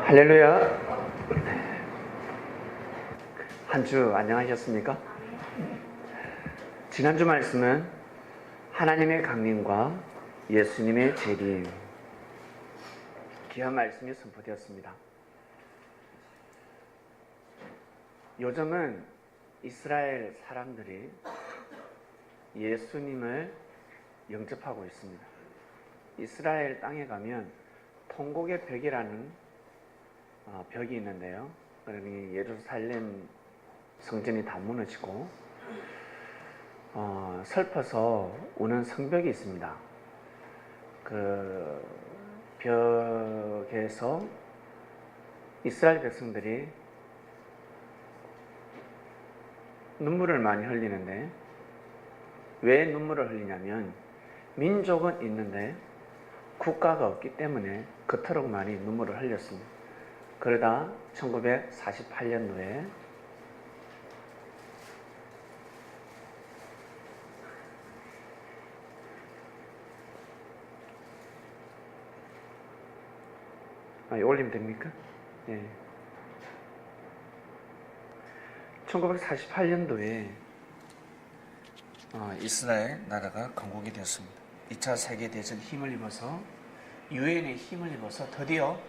할렐루야. 한 주 안녕하셨습니까? 지난주 말씀은 하나님의 강림과 예수님의 재림, 귀한 말씀이 선포되었습니다. 요즘은 이스라엘 사람들이 예수님을 영접하고 있습니다. 이스라엘 땅에 가면 통곡의 벽이라는 벽이 있는데요. 그러니 예루살렘 성전이 다 무너지고 슬퍼서 우는 성벽이 있습니다. 그 벽에서 이스라엘 백성들이 눈물을 많이 흘리는데, 왜 눈물을 흘리냐면 민족은 있는데 국가가 없기 때문에 그토록 많이 눈물을 흘렸습니다. 그러다 1948년도에 올리면 됩니까? 네. 1948년도에 이스라엘 나라가 건국이 되었습니다. 2차 세계대전 힘을 입어서, 유엔의 힘을 입어서 드디어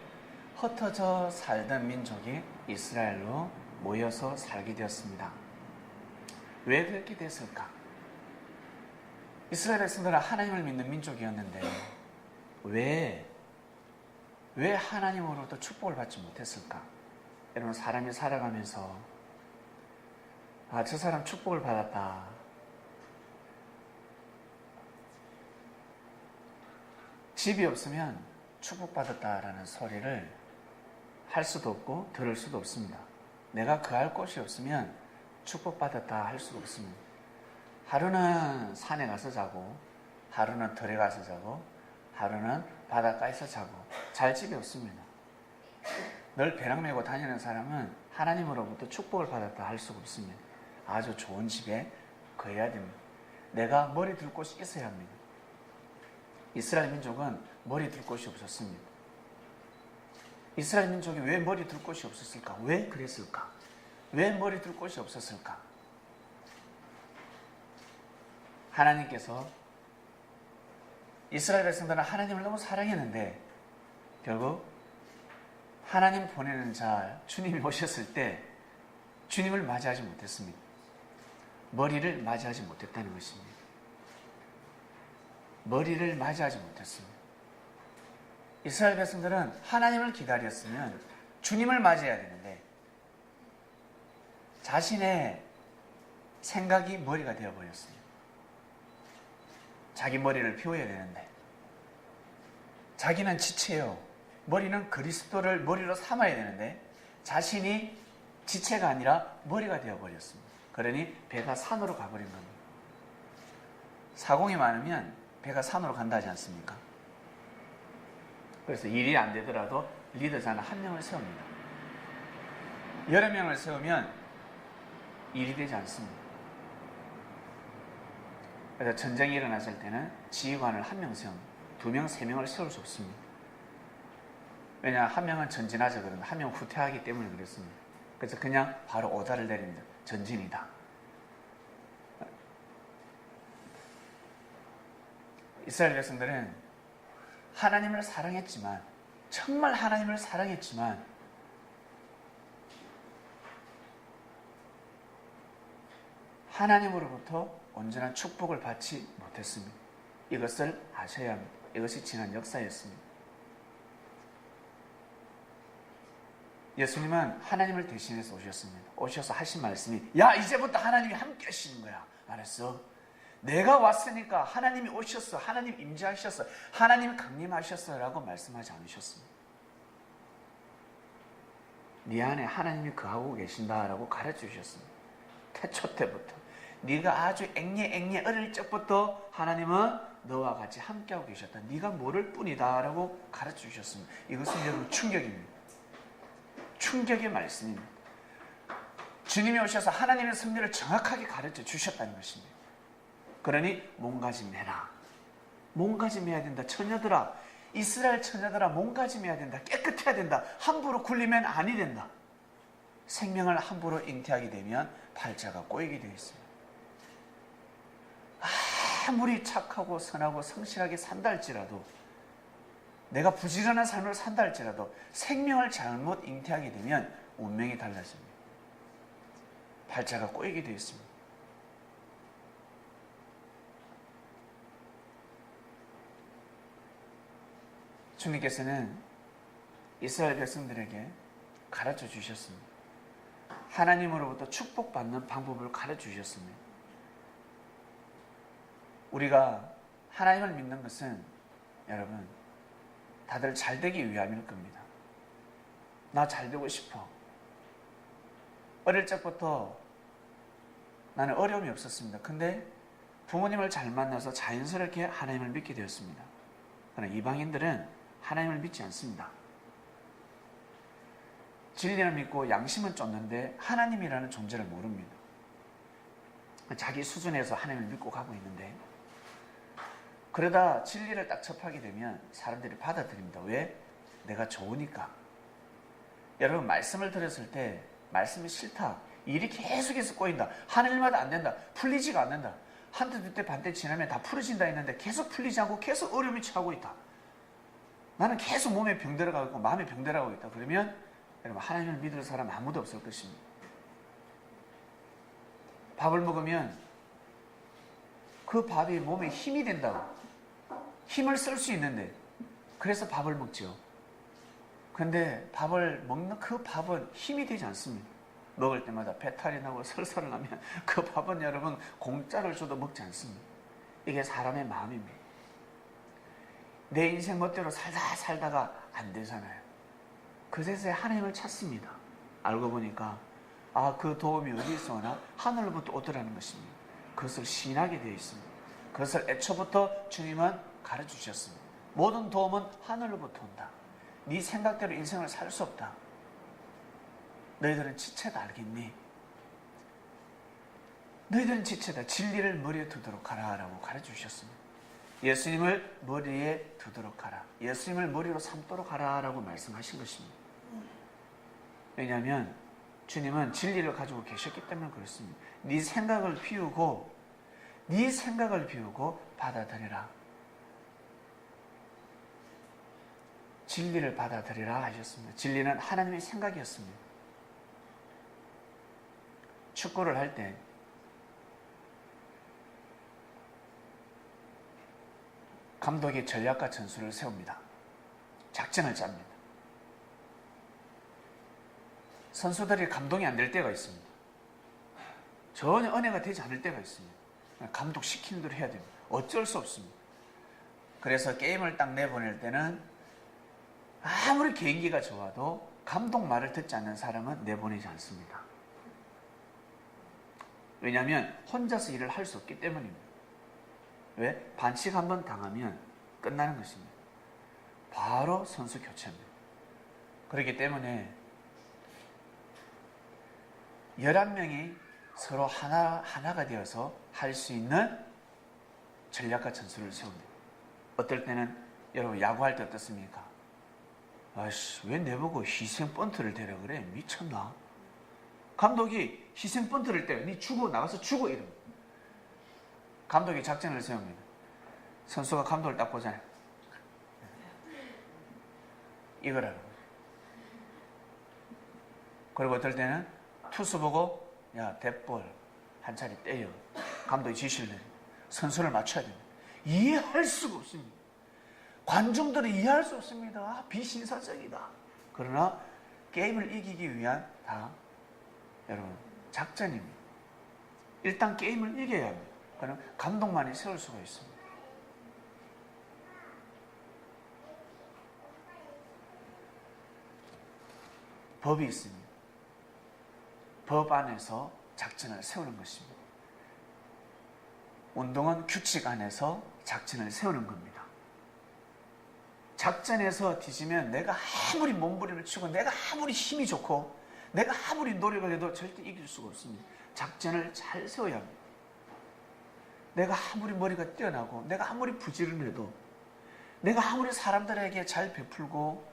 흩어져 살던 민족이 이스라엘로 모여서 살게 되었습니다. 왜 그렇게 됐을까? 이스라엘 백성들은 하나님을 믿는 민족이었는데 왜 하나님으로부터 축복을 받지 못했을까? 여러분, 사람이 살아가면서 저 사람 축복을 받았다, 집이 없으면 축복받았다라는 소리를 할 수도 없고 들을 수도 없습니다. 내가 거할 곳이 없으면 축복받았다 할 수도 없습니다. 하루는 산에 가서 자고, 하루는 들에 가서 자고, 하루는 바닷가에서 자고, 잘 집이 없습니다. 늘 배낭 메고 다니는 사람은 하나님으로부터 축복을 받았다 할 수가 없습니다. 아주 좋은 집에 거해야 됩니다. 내가 머리 둘 곳이 있어야 합니다. 이스라엘 민족은 머리 둘 곳이 없었습니다. 이스라엘 민족이 왜 머리 둘 곳이 없었을까? 왜 그랬을까? 왜 머리 둘 곳이 없었을까? 하나님께서 이스라엘 백성들은 하나님을 너무 사랑했는데 결국 하나님 보내는 자 주님이 오셨을 때 주님을 맞이하지 못했습니다. 머리를 맞이하지 못했다는 것입니다. 머리를 맞이하지 못했습니다. 이스라엘 백성들은 하나님을 기다렸으면 주님을 맞이해야 되는데 자신의 생각이 머리가 되어버렸습니다. 자기 머리를 피워야 되는데 자기는 지체요, 머리는 그리스도를 머리로 삼아야 되는데 자신이 지체가 아니라 머리가 되어버렸습니다. 그러니 배가 산으로 가버린 겁니다. 사공이 많으면 배가 산으로 간다 하지 않습니까? 그래서 일이 안 되더라도 리더자는 한 명을 세웁니다. 여러 명을 세우면 일이 되지 않습니다. 그래서 전쟁이 일어났을 때는 지휘관을 한 명 세웁니다. 2명, 3명을 세울 수 없습니다. 왜냐하면 한 명은 전진하자 그러는데 한 명은 후퇴하기 때문에 그랬습니다. 그래서 그냥 바로 오다를 내립니다. 전진이다. 이스라엘 백성들은 하나님을 사랑했지만, 정말 하나님을 사랑했지만 하나님으로부터 온전한 축복을 받지 못했습니다. 이것을 아셔야 합니다. 이것이 지난 역사였습니다. 예수님은 하나님을 대신해서 오셨습니다. 오셔서 하신 말씀이, 야, 이제부터 하나님이 함께 하시는 거야. 알았어? 내가 왔으니까 하나님이 오셨어, 하나님 임재하셨어, 하나님 강림하셨어 라고 말씀하지 않으셨습니다. 네 안에 하나님이 거하고 계신다라고 가르쳐 주셨습니다. 태초 때부터, 네가 아주 앵예 어릴 적부터 하나님은 너와 같이 함께하고 계셨다, 네가 모를 뿐이다 라고 가르쳐 주셨습니다. 이것은 여러분 충격입니다. 충격의 말씀입니다. 주님이 오셔서 하나님의 섭리를 정확하게 가르쳐 주셨다는 것입니다. 그러니 몸가짐해라. 몸가짐해야 된다. 처녀들아, 이스라엘 처녀들아 몸가짐해야 된다. 깨끗해야 된다. 함부로 굴리면 아니 된다. 생명을 함부로 잉태하게 되면 팔자가 꼬이게 되어 있습니다. 아무리 착하고 선하고 성실하게 산다 할지라도, 내가 부지런한 삶을 산다 할지라도 생명을 잘못 잉태하게 되면 운명이 달라집니다. 팔자가 꼬이게 되어 있습니다. 주님께서는 이스라엘 백성들에게 가르쳐 주셨습니다. 하나님으로부터 축복받는 방법을 가르쳐 주셨습니다. 우리가 하나님을 믿는 것은 여러분 다들 잘 되기 위함일 겁니다. 나 잘 되고 싶어. 어릴 적부터 나는 어려움이 없었습니다. 근데 부모님을 잘 만나서 자연스럽게 하나님을 믿게 되었습니다. 그러나 이방인들은 하나님을 믿지 않습니다. 진리를 믿고 양심은 쫓는데 하나님이라는 존재를 모릅니다. 자기 수준에서 하나님을 믿고 가고 있는데, 그러다 진리를 딱 접하게 되면 사람들이 받아들입니다. 왜? 내가 좋으니까. 여러분, 말씀을 들었을 때 말씀이 싫다, 일이 계속해서 꼬인다, 하는 일마다 안 된다, 풀리지가 않는다, 한때 두때 반때 지나면 다 풀어진다 했는데 계속 풀리지 않고 계속 어려움이 처하고 있다, 나는 계속 몸에 병 들어가고 있고 마음에 병 들어가고 있다, 그러면 여러분 하나님을 믿을 사람 아무도 없을 것입니다. 밥을 먹으면 그 밥이 몸에 힘이 된다고, 힘을 쓸 수 있는데 그래서 밥을 먹죠. 근데 밥을 먹는 그 밥은 힘이 되지 않습니다. 먹을 때마다 배탈이 나고 설사를 나면 그 밥은 여러분 공짜를 줘도 먹지 않습니다. 이게 사람의 마음입니다. 내 인생 멋대로 살다가 안 되잖아요. 그새서야 하나님을 찾습니다. 알고 보니까 그 도움이 어디서 오나? 하늘로부터 오더라는 것입니다. 그것을 신하게 되어 있습니다. 그것을 애초부터 주님은 가르쳐주셨습니다. 모든 도움은 하늘로부터 온다. 네 생각대로 인생을 살 수 없다. 너희들은 지체다, 알겠니? 너희들은 지체다. 진리를 머리에 두도록 하라 라고 가르쳐주셨습니다. 예수님을 머리에 두도록 하라, 예수님을 머리로 삼도록 하라 라고 말씀하신 것입니다. 왜냐하면 주님은 진리를 가지고 계셨기 때문에 그렇습니다. 네 생각을 비우고 받아들여라. 진리를 받아들이라 하셨습니다. 진리는 하나님의 생각이었습니다. 축구를 할 때 감독이 전략과 전술을 세웁니다. 작전을 짭니다. 선수들이 감동이 안 될 때가 있습니다. 전혀 은혜가 되지 않을 때가 있습니다. 감독 시키는 대로 해야 됩니다. 어쩔 수 없습니다. 그래서 게임을 딱 내보낼 때는 아무리 개인기가 좋아도 감독 말을 듣지 않는 사람은 내보내지 않습니다. 왜냐하면 혼자서 일을 할 수 없기 때문입니다. 왜? 반칙 한번 당하면 끝나는 것입니다. 바로 선수 교체입니다. 그렇기 때문에 11명이 서로 하나가 되어서 할 수 있는 전략과 전술을 세웁니다. 어떨 때는 여러분 야구할 때 어떻습니까? 왜 내보고 희생 번트를 대라 그래? 미쳤나? 감독이 희생 번트를 때 니 죽어, 나가서 죽어 이러면 감독이 작전을 세웁니다. 선수가 감독을 딱 보잖아요. 이거라고. 그리고 어떨 때는 투수 보고 야 대볼 한 차례 때려. 감독이 지시를 내요. 선수를 맞춰야 됩니다. 이해할 수가 없습니다. 관중들은 이해할 수 없습니다. 비신사적이다. 그러나 게임을 이기기 위한 다 여러분 작전입니다. 일단 게임을 이겨야 합니다. 그럼 감독만이 세울 수가 있습니다. 법이 있습니다. 법 안에서 작전을 세우는 것입니다. 운동은 규칙 안에서 작전을 세우는 겁니다. 작전에서 뒤지면 내가 아무리 몸부림을 치고 내가 아무리 힘이 좋고 내가 아무리 노력을 해도 절대 이길 수가 없습니다. 작전을 잘 세워야 합니다. 내가 아무리 머리가 뛰어나고 내가 아무리 부지런해도 내가 아무리 사람들에게 잘 베풀고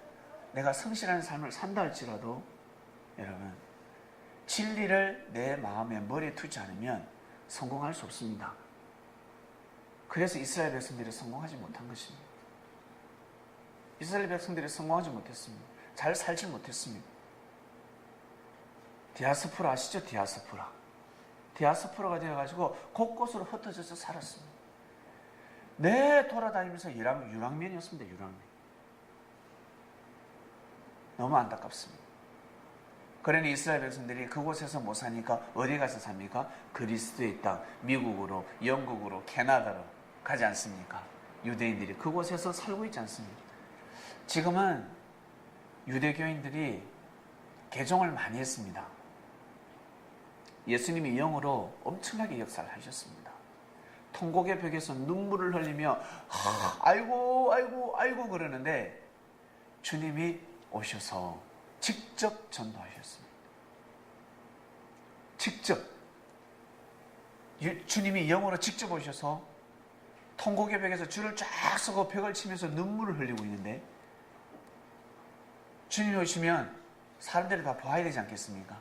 내가 성실한 삶을 산다 할지라도 여러분, 진리를 내 마음에 머리에 두지 않으면 성공할 수 없습니다. 그래서 이스라엘 백성들이 성공하지 못한 것입니다. 이스라엘 백성들이 성공하지 못했습니다. 잘 살지 못했습니다. 디아스포라 아시죠? 디아스포라가 되어가지고 곳곳으로 흩어져서 살았습니다. 내 돌아다니면서 유랑민이었습니다. 유랑민. 너무 안타깝습니다. 그러니 이스라엘 백성들이 그곳에서 못 사니까 어디 가서 삽니까? 그리스도의 땅, 미국으로, 영국으로, 캐나다로 가지 않습니까? 유대인들이 그곳에서 살고 있지 않습니까? 지금은 유대교인들이 개종을 많이 했습니다. 예수님이 영으로 엄청나게 역사를 하셨습니다. 통곡의 벽에서 눈물을 흘리며 아이고 그러는데 주님이 오셔서 직접 전도하셨습니다. 직접 주님이 영으로 직접 오셔서 통곡의 벽에서 줄을 쫙 서고 벽을 치면서 눈물을 흘리고 있는데 주님이 오시면 사람들이 다 봐야 되지 않겠습니까?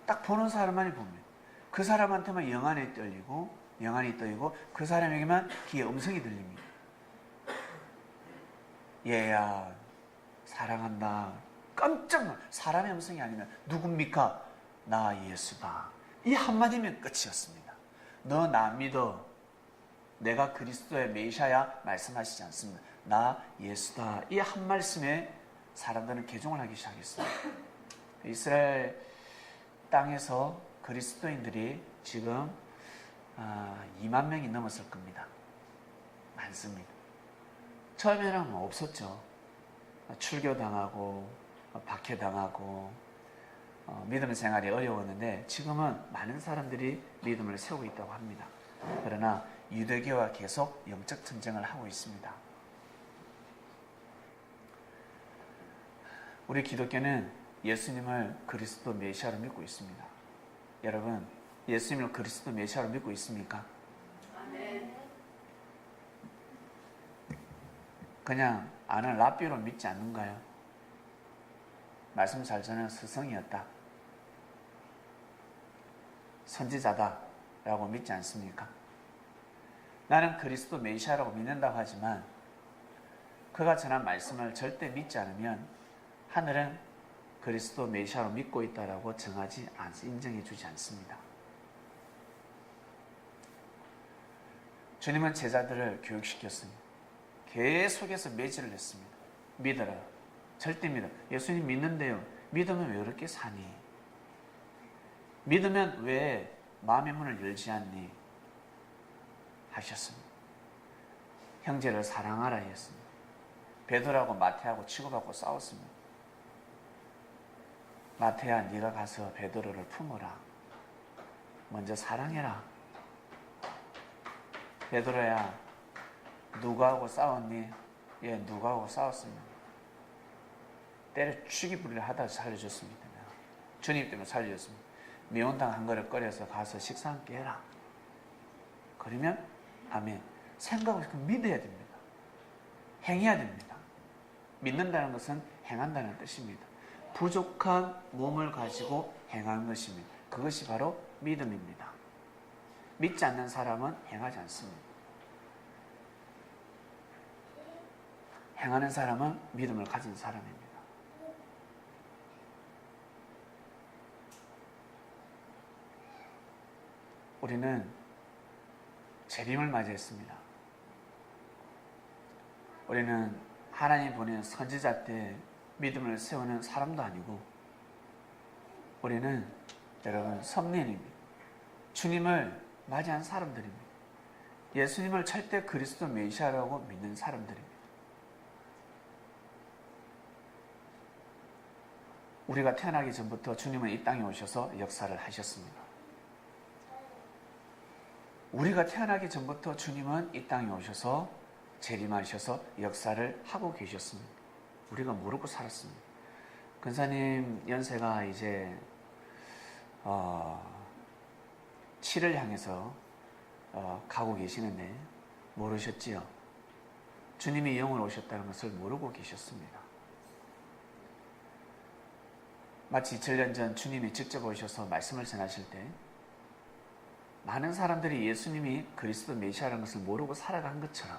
딱 보는 사람만이 보면 그 사람한테만 영안이 떨리고 그 사람에게만 귀에 음성이 들립니다. 얘야 사랑한다. 깜짝 놀라. 사람의 음성이 아니면 누굽니까? 나 예수다. 이 한마디면 끝이었습니다. 너 나 믿어. 내가 그리스도의 메시아야 말씀하시지 않습니다. 나 예수다. 이 한 말씀에 사람들은 개종을 하기 시작했습니다. 이스라엘 땅에서 그리스도인들이 지금 2만 명이 넘었을 겁니다. 많습니다. 처음에는 없었죠. 출교당하고 박해당하고 믿음 생활이 어려웠는데 지금은 많은 사람들이 믿음을 세우고 있다고 합니다. 그러나 유대교와 계속 영적 전쟁을 하고 있습니다. 우리 기독교는 예수님을 그리스도 메시아로 믿고 있습니다. 여러분, 예수님을 그리스도 메시아로 믿고 있습니까? 아멘. 그냥 아는 랍비로 믿지 않는가요? 말씀 잘 전하는 스승이었다. 선지자다. 라고 믿지 않습니까? 나는 그리스도 메시아라고 믿는다고 하지만 그가 전한 말씀을 절대 믿지 않으면 하늘은 그리스도 메시아로 믿고 있다라고 인정해 주지 않습니다. 주님은 제자들을 교육시켰습니다. 계속해서 매질을 했습니다. 믿어라. 절대 믿어. 예수님 믿는데요. 믿으면 왜 그렇게 사니? 믿으면 왜 마음의 문을 열지 않니? 하셨습니다. 형제를 사랑하라 했습니다. 베드로하고 마태하고 치고받고 싸웠습니다. 마태야, 네가 가서 베드로를 품어라. 먼저 사랑해라. 베드로야, 누구하고 싸웠니? 예, 누구하고 싸웠습니다. 때려 죽이부리를 하다 살려줬습니다. 주님 때문에 살려줬습니다. 미온탕 한 그릇 끓여서 가서 식사 함께 해라. 그러면 아멘. 생각을 믿어야 됩니다. 행해야 됩니다. 믿는다는 것은 행한다는 뜻입니다. 부족한 몸을 가지고 행하는 것입니다. 그것이 바로 믿음입니다. 믿지 않는 사람은 행하지 않습니다. 행하는 사람은 믿음을 가진 사람입니다. 우리는 재림을 맞이했습니다. 우리는 하나님 보낸 선지자 때 믿음을 세우는 사람도 아니고 우리는 여러분 선민입니다. 주님을 맞이한 사람들입니다. 예수님을 절대 그리스도 메시아라고 믿는 사람들입니다. 우리가 태어나기 전부터 주님은 이 땅에 오셔서 역사를 하셨습니다. 우리가 태어나기 전부터 주님은 이 땅에 오셔서 재림하셔서 역사를 하고 계셨습니다. 우리가 모르고 살았습니다. 근사님 연세가 이제 7을 향해서 가고 계시는데 모르셨지요? 주님이 이 영으로 오셨다는 것을 모르고 계셨습니다. 마치 7년 전 주님이 직접 오셔서 말씀을 전하실 때 많은 사람들이 예수님이 그리스도 메시아라는 것을 모르고 살아간 것처럼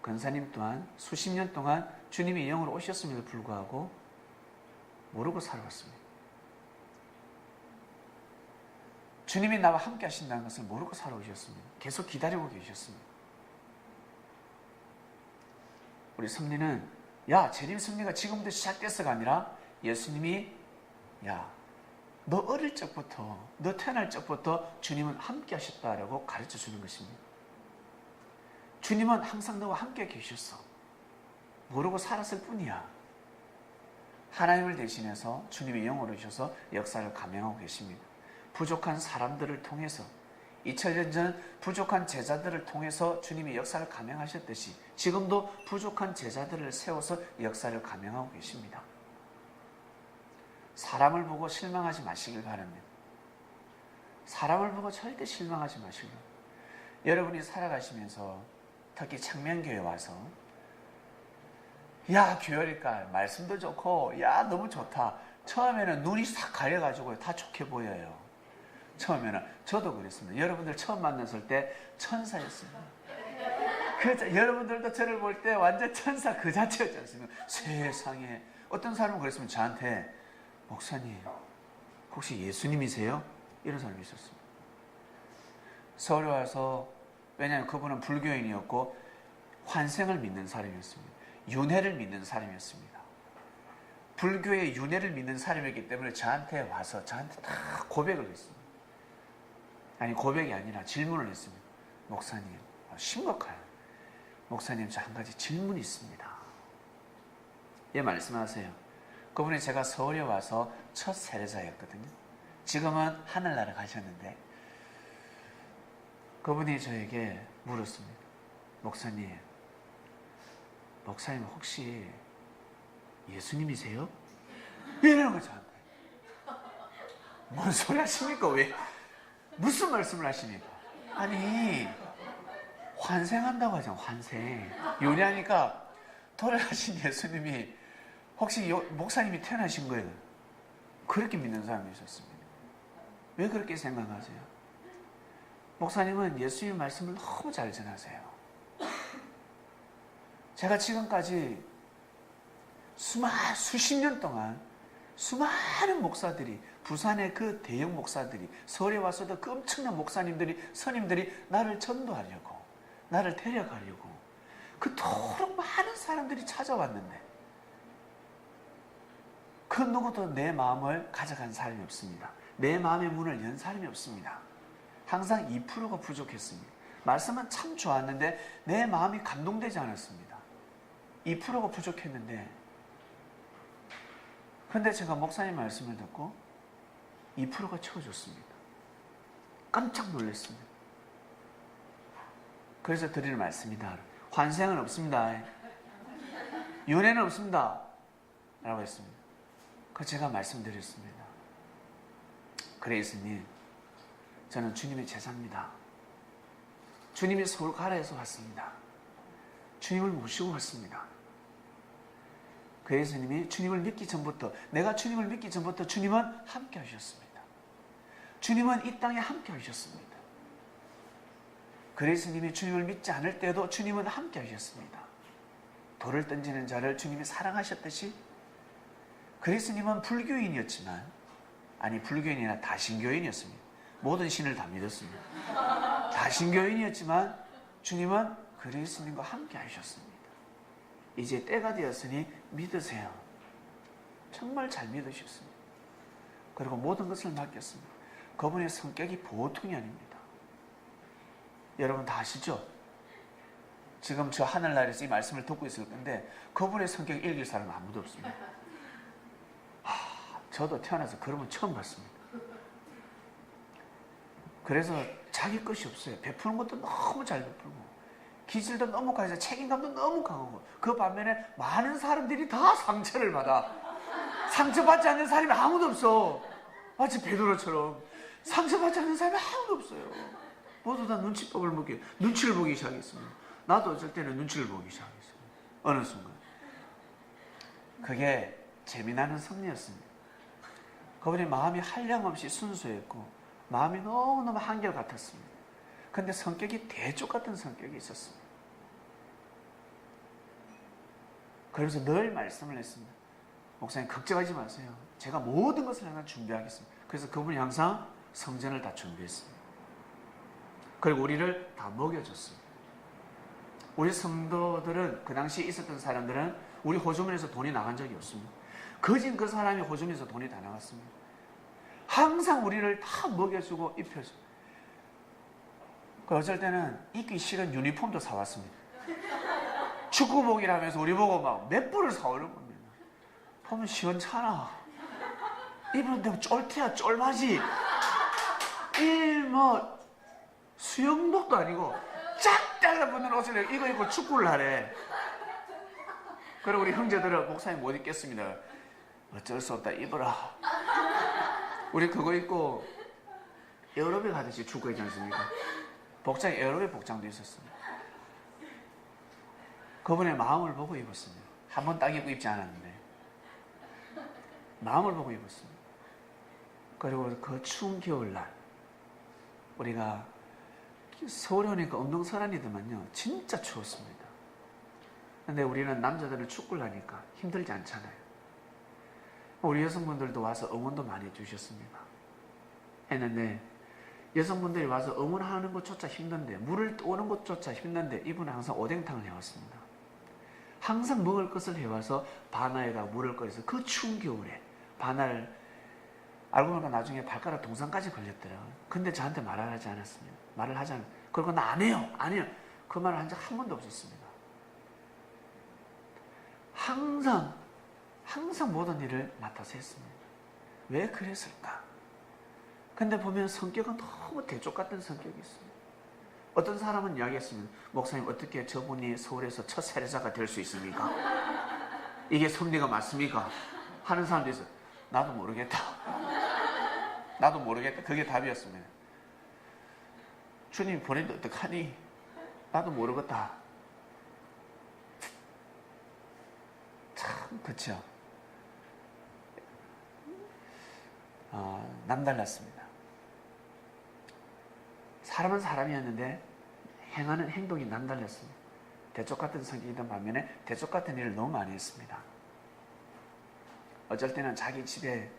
권사님 또한 수십 년 동안 주님이 이 영으로 오셨음에도 불구하고 모르고 살아왔습니다. 주님이 나와 함께 하신다는 것을 모르고 살아오셨습니다. 계속 기다리고 계셨습니다. 우리 섭리는 야 재림 섭리가 지금부터 시작됐어가 아니라 예수님이 야 너 어릴 적부터 너 태어날 적부터 주님은 함께 하셨다라고 가르쳐 주는 것입니다. 주님은 항상 너와 함께 계셨어. 모르고 살았을 뿐이야. 하나님을 대신해서 주님이 영으로 오셔서 역사를 감행하고 계십니다. 부족한 사람들을 통해서 2000년 전 부족한 제자들을 통해서 주님이 역사를 감행하셨듯이 지금도 부족한 제자들을 세워서 역사를 감행하고 계십니다. 사람을 보고 실망하지 마시길 바랍니다. 사람을 보고 절대 실망하지 마시고 여러분이 살아가시면서 특히 청명교회 와서 야 교회니까 말씀도 좋고 야 너무 좋다. 처음에는 눈이 싹 가려가지고 다 좋게 보여요. 처음에는 저도 그랬습니다. 여러분들 처음 만났을 때 천사였습니다. 여러분들도 저를 볼 때 완전 천사 그 자체였지 않습니까? 세상에 어떤 사람은 그랬으면 저한테 목사님 혹시 예수님이세요? 이런 사람이 있었습니다. 서울에 와서 왜냐하면 그분은 불교인이었고 환생을 믿는 사람이었습니다. 윤회를 믿는 사람이었습니다. 불교의 윤회를 믿는 사람이었기 때문에 저한테 와서 저한테 다 고백을 했습니다. 아니 고백이 아니라 질문을 했습니다. 목사님 심각해요. 목사님 저 한 가지 질문이 있습니다. 예 말씀하세요. 그분이 제가 서울에 와서 첫 세례자였거든요. 지금은 하늘나라 가셨는데 그분이 저에게 물었습니다. 목사님 혹시 예수님이세요? 이러는 거죠. 뭔 소리 하십니까? 왜? 무슨 말씀을 하십니까? 아니 환생한다고 하잖아. 환생. 요리하니까 돌아가신 예수님이 혹시 목사님이 태어나신 거예요? 그렇게 믿는 사람이 있었습니다. 왜 그렇게 생각하세요? 목사님은 예수님 말씀을 너무 잘 전하세요. 제가 지금까지 수십 년 동안 수많은 목사들이 부산의 그 대형 목사들이 서울에 와서도 그 엄청난 목사님들이 스님들이 나를 전도하려고 나를 데려가려고 그토록 많은 사람들이 찾아왔는데 그 누구도 내 마음을 가져간 사람이 없습니다. 내 마음의 문을 연 사람이 없습니다. 항상 2%가 부족했습니다. 말씀은 참 좋았는데 내 마음이 감동되지 않았습니다. 2%가 부족했는데 그런데 제가 목사님 말씀을 듣고 2%가 채워졌습니다. 깜짝 놀랐습니다. 그래서 드리는 말씀이다. 환생은 없습니다. 윤회는 없습니다. 라고 했습니다. 그래서 제가 말씀드렸습니다. 그레이스님, 저는 주님의 제자입니다. 주님이 서울 가라에서 왔습니다. 주님을 모시고 왔습니다. 그레이스님이 주님을 믿기 전부터 내가 주님을 믿기 전부터 주님은 함께 하셨습니다. 주님은 이 땅에 함께 하셨습니다. 그레이스님이 주님을 믿지 않을 때도 주님은 함께 하셨습니다. 돌을 던지는 자를 주님이 사랑하셨듯이 그리스님은 불교인이었지만 불교인이나 다신교인이었습니다. 모든 신을 다 믿었습니다. 다신교인이었지만 주님은 그리스님과 함께 하셨습니다. 이제 때가 되었으니 믿으세요. 정말 잘 믿으셨습니다. 그리고 모든 것을 맡겼습니다. 그분의 성격이 보통이 아닙니다. 여러분 다 아시죠? 지금 저 하늘나라에서 이 말씀을 듣고 있을 건데 그분의 성격을 읽을 사람은 아무도 없습니다. 저도 태어나서 그런 건 처음 봤습니다. 그래서 자기 것이 없어요. 베푸는 것도 너무 잘 베풀고 기질도 너무 강해서 책임감도 너무 강하고 그 반면에 많은 사람들이 다 상처를 받아. 상처받지 않는 사람이 아무도 없어. 마치 베드로처럼 상처받지 않는 사람이 아무도 없어요. 모두 다 눈치를 보기 시작했습니다. 나도 어쩔 때는 눈치를 보기 시작했어요. 어느 순간. 그게 재미나는 섭리였습니다. 그분이 마음이 한량없이 순수했고 마음이 너무너무 한결같았습니다. 근데 성격이 대쪽 같은 성격이 있었습니다. 그래서 늘 말씀을 했습니다. 목사님 걱정하지 마세요. 제가 모든 것을 항상 준비하겠습니다. 그래서 그분이 항상 성전을 다 준비했습니다. 그리고 우리를 다 먹여줬습니다. 우리 성도들은 그 당시에 있었던 사람들은 우리 호주머니에서 돈이 나간 적이 없습니다. 거진 그 사람이 호주머니에서 돈이 다 나갔습니다. 항상 우리를 다 먹여주고 입혀주고 어쩔 때는 입기 싫은 유니폼도 사왔습니다. 축구복이라면서 우리 보고 막 몇 불을 사오는 겁니다. 보면 시원찮아. 입었는데 쫄티야 쫄맞이. 뭐 수영복도 아니고 쫙 달라붙는 옷을 이거 입고 축구를 하래. 그리고 우리 형제들은 목사님 못 입겠습니다. 어쩔 수 없다 입어라. 우리 그거 입고 에어로빅 하듯이 축구했지 않습니까? 복장 에어로빅 복장도 있었습니다. 그분의 마음을 보고 입었습니다. 한 번 딱 입고 입지 않았는데 마음을 보고 입었습니다. 그리고 그 추운 겨울날 우리가 서울에 오니까 운동설한이더만요 진짜 추웠습니다. 근데 우리는 남자들은 축구를 하니까 힘들지 않잖아요. 우리 여성분들도 와서 응원도 많이 해주셨습니다. 했는데 여성분들이 와서 응원하는 것조차 힘든데 물을 떠오는 것조차 힘든데 이분은 항상 오뎅탕을 해왔습니다. 항상 먹을 것을 해와서 바나에다 물을 끓여서 그 추운 겨울에 바나를 알고 보니까 나중에 발가락 동상까지 걸렸더라고요. 근데 저한테 말을 하지 않았습니다. 말을 하지 않았어요. 그리고 나 안 해요. 안 해요. 그 말을 한 적 한 번도 없었습니다. 항상 모든 일을 맡아서 했습니다. 왜 그랬을까? 근데 보면 성격은 너무 대쪽 같은 성격이 있습니다. 어떤 사람은 이야기했습니다. 목사님 어떻게 저분이 서울에서 첫 세례자가 될 수 있습니까? 이게 섭리가 맞습니까? 하는 사람도 있어요. 나도 모르겠다. 나도 모르겠다. 그게 답이었습니다. 주님 보내도 어떡하니? 나도 모르겠다. 참 그쵸? 남달랐습니다. 사람은 사람이었는데 행하는 행동이 남달랐습니다. 대쪽 같은 성격이던 반면에 대쪽 같은 일을 너무 많이 했습니다. 어쩔 때는 자기 집에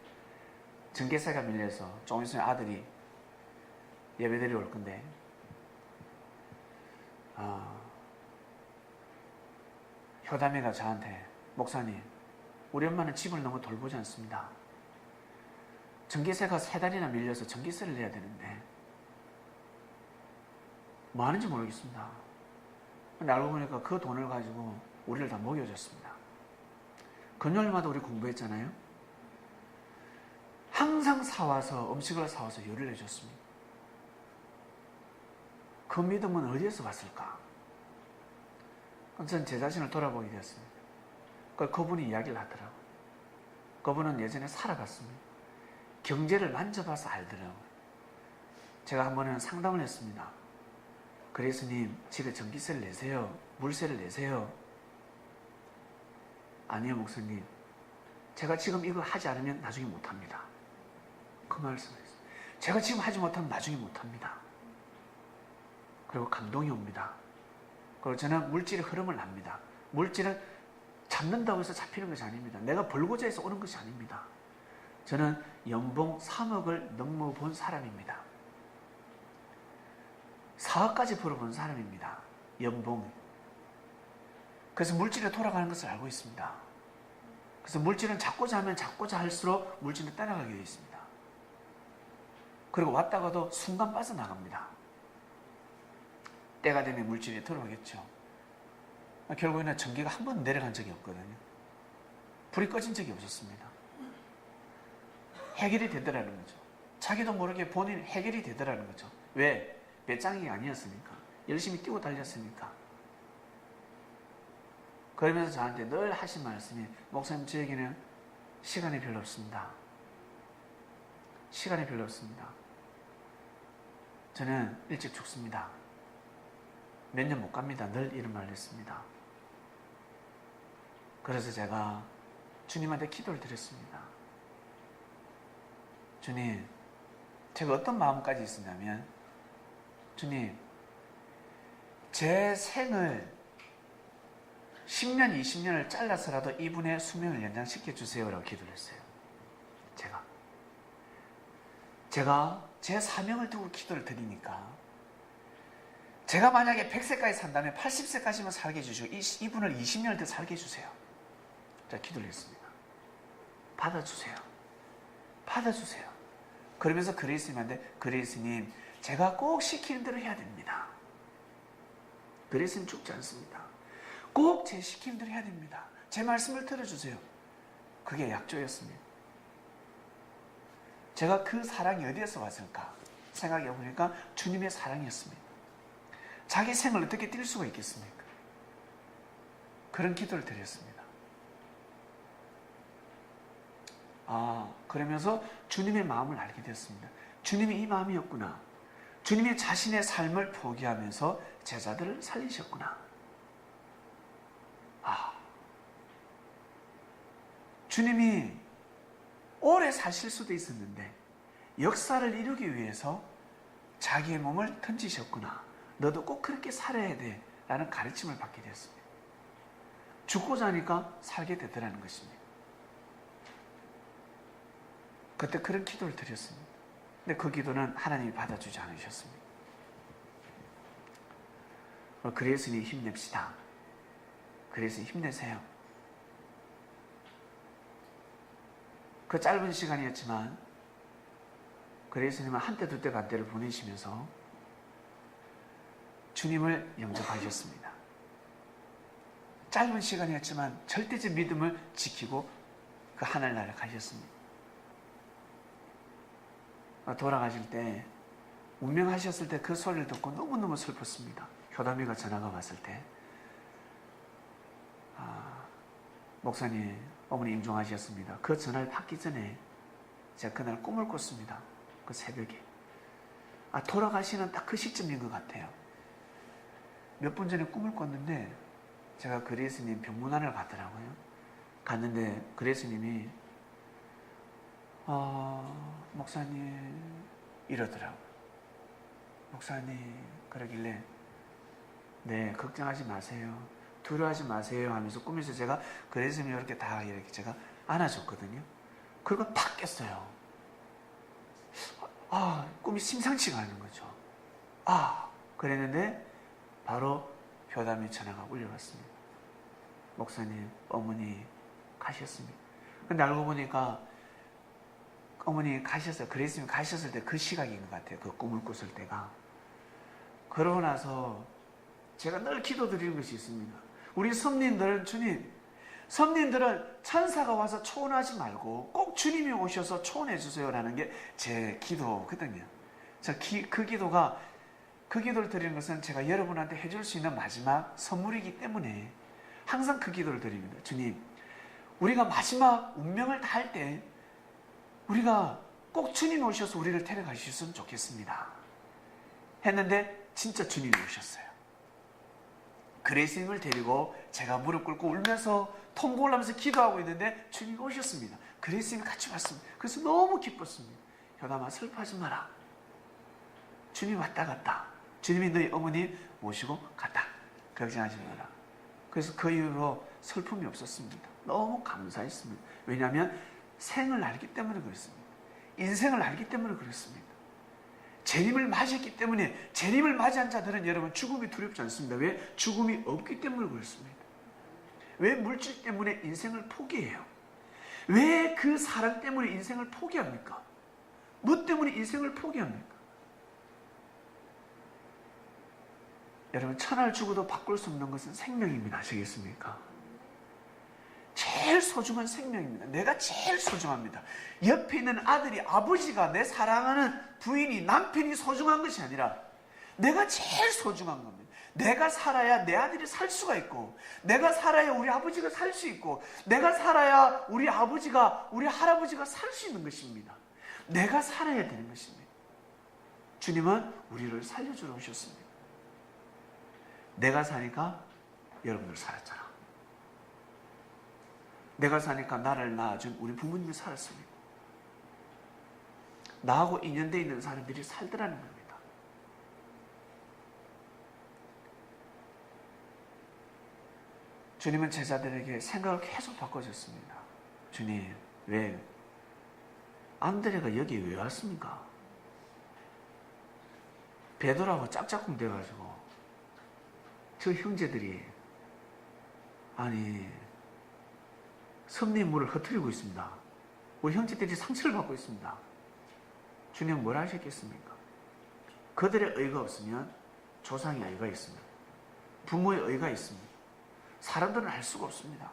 전개세가 밀려서 조금 있으면 아들이 예배드리러 올 건데 효담이가 저한테 목사님 우리 엄마는 집을 너무 돌보지 않습니다. 전기세가 3달이나 밀려서 전기세를 내야 되는데 뭐 하는지 모르겠습니다. 근데 알고 보니까 그 돈을 가지고 우리를 다 먹여줬습니다. 금요일마다 우리 공부했잖아요. 항상 사와서 음식을 사와서 요리를 해줬습니다. 그 믿음은 어디에서 왔을까? 전 제 자신을 돌아보게 되었습니다. 그분이 이야기를 하더라고요. 그분은 예전에 살아봤습니다. 경제를 만져봐서 알더라고요. 제가 한 번은 상담을 했습니다. 그래서님 집에 전기세를 내세요? 물세를 내세요? 아니요 목사님. 제가 지금 이거 하지 않으면 나중에 못합니다. 그 말씀을 했어요. 제가 지금 하지 못하면 나중에 못합니다. 그리고 감동이 옵니다. 그리고 저는 물질의 흐름을 압니다. 물질은 잡는다고 해서 잡히는 것이 아닙니다. 내가 벌고자 해서 오는 것이 아닙니다. 저는 연봉 3억을 넘어본 사람입니다. 4억까지 벌어본 사람입니다. 연봉. 그래서 물질에 돌아가는 것을 알고 있습니다. 그래서 물질은 잡고자 하면 잡고자 할수록 물질은 따라가게 되어 있습니다. 그리고 왔다가도 순간 빠져나갑니다. 때가 되면 물질이 들어오겠죠. 결국에는 전기가 한 번 내려간 적이 없거든요. 불이 꺼진 적이 없었습니다. 해결이 되더라는 거죠. 자기도 모르게 본인 해결이 되더라는 거죠. 왜? 배짱이 아니었으니까. 열심히 뛰고 달렸으니까. 그러면서 저한테 늘 하신 말씀이 목사님 저에게는 시간이 별로 없습니다. 시간이 별로 없습니다. 저는 일찍 죽습니다. 몇 년 못 갑니다. 늘 이런 말을 했습니다. 그래서 제가 주님한테 기도를 드렸습니다. 주님, 제가 어떤 마음까지 있었냐면, 주님, 제 생을 10년, 20년을 잘라서라도 이분의 수명을 연장시켜 주세요라고 기도를 했어요. 제가 제 사명을 두고 기도를 드리니까, 제가 만약에 100세까지 산다면 80세까지만 살게 해주시고 이분을 20년을 더 살게 해주세요. 제가 기도를 했습니다. 받아주세요. 받아주세요. 그러면서 그레이스님한테, 그레이스님, 제가 꼭 시키는 대로 해야 됩니다. 그레이스님 죽지 않습니다. 꼭 제 시키는 대로 해야 됩니다. 제 말씀을 들어주세요. 그게 약조였습니다. 제가 그 사랑이 어디에서 왔을까 생각해 보니까 주님의 사랑이었습니다. 자기 생을 어떻게 뛸 수가 있겠습니까? 그런 기도를 드렸습니다. 그러면서 주님의 마음을 알게 되었습니다. 주님이 이 마음이었구나. 주님이 자신의 삶을 포기하면서 제자들을 살리셨구나. 주님이 오래 사실 수도 있었는데 역사를 이루기 위해서 자기의 몸을 던지셨구나. 너도 꼭 그렇게 살아야 돼 라는 가르침을 받게 되었습니다. 죽고자 하니까 살게 되더라는 것입니다. 그때 그런 기도를 드렸습니다. 근데 그 기도는 하나님이 받아주지 않으셨습니다. 그레이스님 힘냅시다. 그레이스님 힘내세요. 그 짧은 시간이었지만 그레이스님은 한때 두때 간때를 보내시면서 주님을 영접하셨습니다. 짧은 시간이었지만 절대적 믿음을 지키고 그 하늘나라에 가셨습니다. 돌아가실 때, 운명하셨을 때 그 소리를 듣고 너무너무 슬펐습니다. 효담이가 전화가 왔을 때, 목사님, 어머니 임종하셨습니다. 그 전화를 받기 전에 제가 그날 꿈을 꿨습니다. 그 새벽에. 돌아가시는 딱 그 시점인 것 같아요. 몇 분 전에 꿈을 꿨는데 제가 그레이스님 병문안을 갔더라고요. 갔는데 그레이스님이 목사님 이러더라고요. 목사님 그러길래 네, 걱정하지 마세요. 두려워하지 마세요 하면서 꿈에서 제가 그레이스님 이렇게 다 이렇게 제가 안아줬거든요. 그리고 탁 깼어요. 꿈이 심상치가 않은 거죠. 그랬는데 바로 효담이 전화가 울려왔습니다. 목사님, 어머니 가셨습니다. 근데 알고 보니까 어머니 가셨어요. 그레이스님 가셨을 때 그 시각인 것 같아요. 그 꿈을 꿨을 때가. 그러고 나서 제가 늘 기도드리는 것이 있습니다. 우리 성님들은 주님, 성님들은 천사가 와서 초원하지 말고 꼭 주님이 오셔서 초원해 주세요라는 게 제 기도거든요. 그 기도를 드리는 것은 제가 여러분한테 해줄 수 있는 마지막 선물이기 때문에 항상 그 기도를 드립니다. 주님, 우리가 마지막 운명을 다할 때 우리가 꼭 주님이 오셔서 우리를 데려가셨으면 좋겠습니다. 했는데 진짜 주님이 오셨어요. 그레이스님을 데리고 제가 무릎 꿇고 울면서 통곡을 하면서 기도하고 있는데 주님이 오셨습니다. 그레이스님이 같이 왔습니다. 그래서 너무 기뻤습니다. 효담아, 슬퍼하지 마라. 주님이 왔다 갔다. 주님이 너희 어머니 모시고 갔다. 걱정하지 마라. 그래서 그 이후로 슬픔이 없었습니다. 너무 감사했습니다. 왜냐하면 생을 알기 때문에 그렇습니다. 인생을 알기 때문에 그렇습니다. 재림을 맞이했기 때문에, 재림을 맞이한 자들은 여러분 죽음이 두렵지 않습니다. 왜? 죽음이 없기 때문에 그렇습니다. 왜 물질 때문에 인생을 포기해요? 왜 그 사랑 때문에 인생을 포기합니까? 뭐 때문에 인생을 포기합니까? 여러분, 천하를 주고도 바꿀 수 없는 것은 생명입니다. 아시겠습니까? 제일 소중한 생명입니다. 내가 제일 소중합니다. 옆에 있는 아들이, 아버지가, 내 사랑하는 부인이, 남편이 소중한 것이 아니라 내가 제일 소중한 겁니다. 내가 살아야 내 아들이 살 수가 있고, 내가 살아야 우리 아버지가 살 수 있고, 내가 살아야 우리 아버지가, 우리 할아버지가 살 수 있는 것입니다. 내가 살아야 되는 것입니다. 주님은 우리를 살려주러 오셨습니다. 내가 사니까 여러분들 살았잖아. 내가 사니까 나를 낳아준 우리 부모님이 살았습니다. 나하고 인연되어 있는 사람들이 살더라는 겁니다. 주님은 제자들에게 생각을 계속 바꿔줬습니다. 주님, 왜 안드레가 여기 왜 왔습니까? 베드로하고 짝짝꿍 돼가지고 저 형제들이 아니 섭리의 물을 흩뜨리고 있습니다. 우리 형제들이 상처를 받고 있습니다. 주님은 뭐라 하셨겠습니까? 그들의 의가 없으면 조상의 의가 있습니다. 부모의 의가 있습니다. 사람들은 알 수가 없습니다.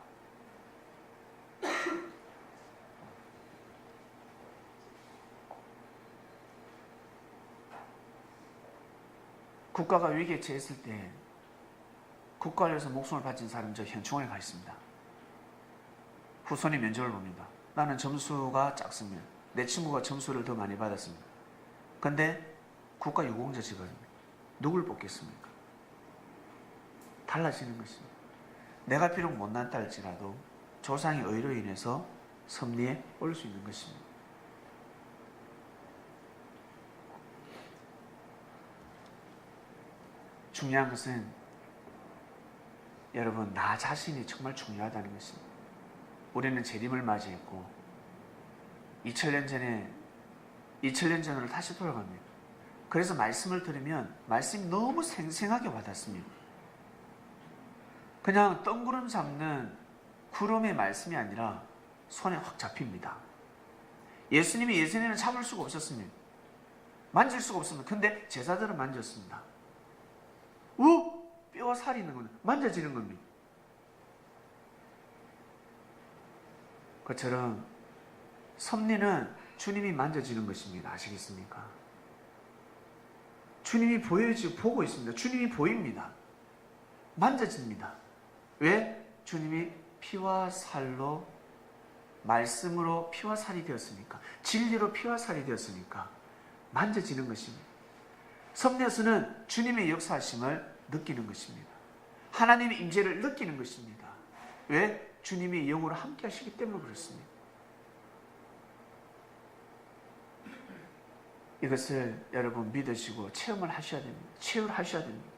국가가 위기에 처했을 때 국가를 위해서 목숨을 바친 사람이 저 현충원에 가 있습니다. 후손이 면접을 봅니다. 나는 점수가 작습니다. 내 친구가 점수를 더 많이 받았습니다. 근데 국가 유공자 직원입니다. 누굴 뽑겠습니까? 달라지는 것입니다. 내가 비록 못났다 할지라도 조상의 의로 인해서 섭리에 올 수 있는 것입니다. 중요한 것은 여러분 나 자신이 정말 중요하다는 것입니다. 우리는 재림을 맞이했고 2000년 전으로 다시 돌아갑니다. 그래서 말씀을 들으면 말씀이 너무 생생하게 와닿습니다. 그냥 뜬구름 잡는 구름의 말씀이 아니라 손에 확 잡힙니다. 예수님이 예전에는 잡을 수가 없었습니다. 만질 수가 없습니다. 근데 제자들은 만졌습니다. 뼈와 살이 있는 겁니다. 만져지는 겁니다. 그처럼 섭리는 주님이 만져지는 것입니다. 아시겠습니까? 주님이 보고 있습니다. 주님이 보입니다. 만져집니다. 왜? 주님이 피와 살로 말씀으로 피와 살이 되었으니까, 진리로 피와 살이 되었으니까 만져지는 것입니다. 섭리에서는 주님의 역사하심을 느끼는 것입니다. 하나님의 임재를 느끼는 것입니다. 왜? 주님이 영으로 함께 하시기 때문에 그렇습니다. 이것을 여러분 믿으시고 체험을 하셔야 됩니다. 체험을 하셔야 됩니다.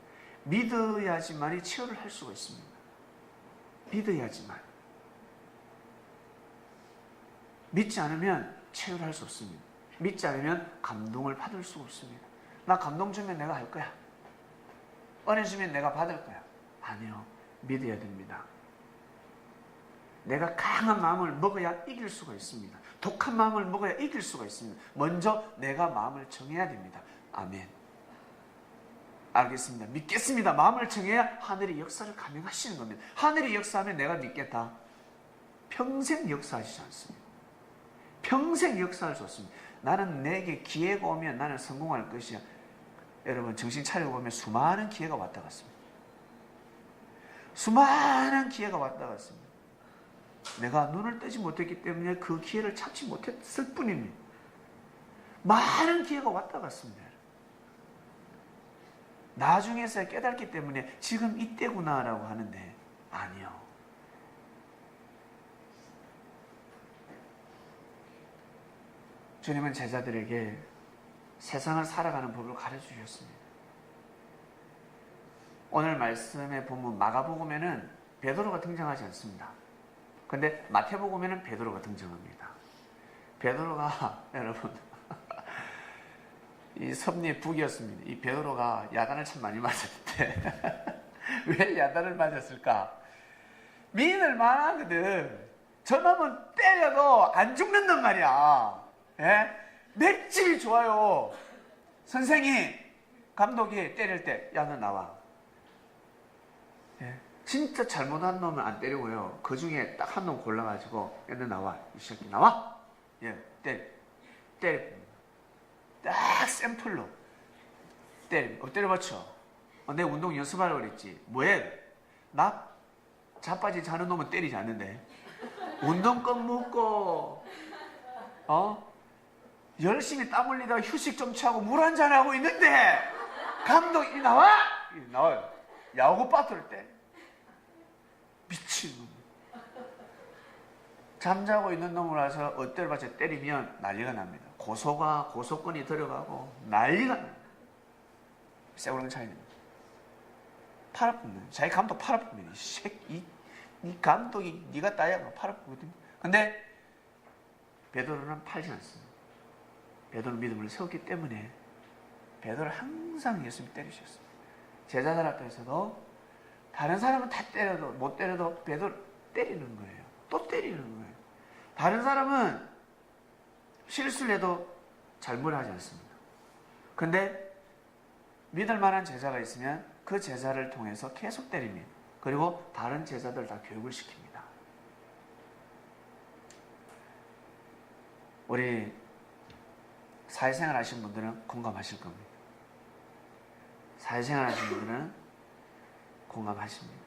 믿어야지만이 체험을 할 수가 있습니다. 믿어야지만. 믿지 않으면 체험을 할 수 없습니다. 믿지 않으면 감동을 받을 수가 없습니다. 나 감동 주면 내가 할 거야. 은혜 주면 내가 받을 거야. 아니요. 믿어야 됩니다. 내가 강한 마음을 먹어야 이길 수가 있습니다. 독한 마음을 먹어야 이길 수가 있습니다. 먼저 내가 마음을 정해야 됩니다. 아멘. 알겠습니다. 믿겠습니다. 마음을 정해야 하늘의 역사를 감행하시는 겁니다. 하늘의 역사하면 내가 믿겠다. 평생 역사하시지 않습니다. 평생 역사할 수 없습니다. 나는 내게 기회가 오면 나는 성공할 것이야. 여러분 정신 차려보면 수많은 기회가 왔다 갔습니다. 수많은 기회가 왔다 갔습니다. 내가 눈을 뜨지 못했기 때문에 그 기회를 잡지 못했을 뿐입니다. 많은 기회가 왔다 갔습니다. 나중에서야 깨닫기 때문에 지금 이때구나라고 하는데 아니요. 주님은 제자들에게 세상을 살아가는 법을 가르쳐 주셨습니다. 오늘 말씀에 보면 마가복음에는 베드로가 등장하지 않습니다. 근데 마태복음에는 베드로가 등장합니다. 베드로가 여러분 이 섭리의 북이었습니다. 이 베드로가 야단을 참 많이 맞았는데 왜 야단을 맞았을까? 미인을 만하거든. 저놈은 때려도 안 죽는단 말이야. 예? 맷집이 좋아요. 선생이 감독이 때릴 때 야 너 나와. 예? 진짜 잘못한 놈은 안 때리고요. 그 중에 딱 한 놈 골라가지고 야 너 나와. 이 새끼 나와. 예, 때려. 딱 샘플로 때려봤죠. 내 운동 연습하라고 그랬지. 뭐해? 나 자빠지 자는 놈은 때리지 않는데 운동권 먹고 열심히 땀 흘리다가 휴식 좀 취하고 물 한잔 하고 있는데 감독이 나와? 나와요. 야구 빠뜨릴 때 미친놈. 잠자고 있는 놈을 와서 어때를 받쳐 때리면 난리가 납니다. 고소권이 들어가고 난리가 납니다. 세우는 차이입니다. 팔아붙는, 자기 감독 팔아붙는, 이 감독이 네가 따야 팔아붙거든요. 근데 베드로는 팔지 않습니다. 베드로는 믿음을 세웠기 때문에 베드로를 항상 예수님이 때리셨습니다. 제자들 앞에서도 다른 사람은 다 때려도 못 때려도 베드로 때리는 거예요. 또 때리는 거예요. 다른 사람은 실수를 해도 잘못을 하지 않습니다. 근데 믿을 만한 제자가 있으면 그 제자를 통해서 계속 때립니다. 그리고 다른 제자들 다 교육을 시킵니다. 우리 사회생활 하신 분들은 공감하실 겁니다. 사회생활 하신 분들은 공감하십니다.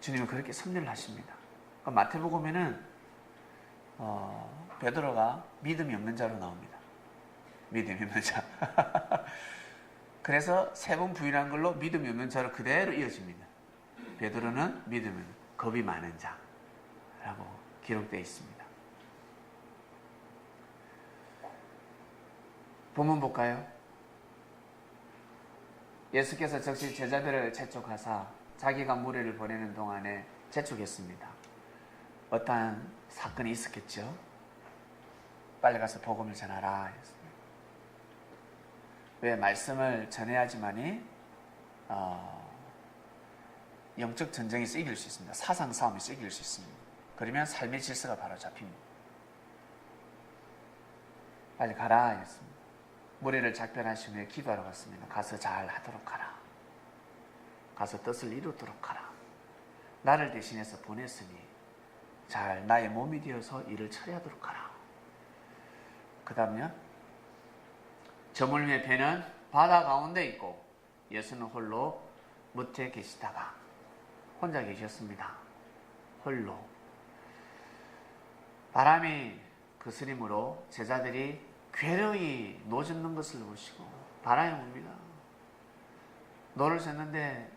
주님은 그렇게 섭리를 하십니다. 마태복음에는 베드로가 믿음이 없는 자로 나옵니다. 믿음이 없는 자. 그래서 세 번 부인한 걸로 믿음이 없는 자로 그대로 이어집니다. 베드로는 믿음은 겁이 많은 자라고 기록되어 있습니다. 본문 볼까요? 예수께서 즉시 제자들을 재촉하사 자기가 무리를 보내는 동안에 재촉했습니다. 어떠한 사건이 있었겠죠? 빨리 가서 복음을 전하라 했습니다. 왜? 말씀을 전해야지만이 영적 전쟁에서 이길 수 있습니다. 사상 싸움에서 이길 수 있습니다. 그러면 삶의 질서가 바로 잡힙니다. 빨리 가라 했습니다. 무리를 작별하신 후에 기도하러 갔습니다. 가서 잘 하도록 하라. 가서 뜻을 이루도록 하라. 나를 대신해서 보냈으니 잘 나의 몸이 되어서 일을 처리하도록 하라. 그 다음요. 저물매 배는 바다 가운데 있고 예수는 홀로 무태에 계시다가 혼자 계셨습니다. 홀로. 바람이 그스림으로 제자들이 괴로이 노젓는 것을 보시고 바람이 옵니다. 노를 젓는데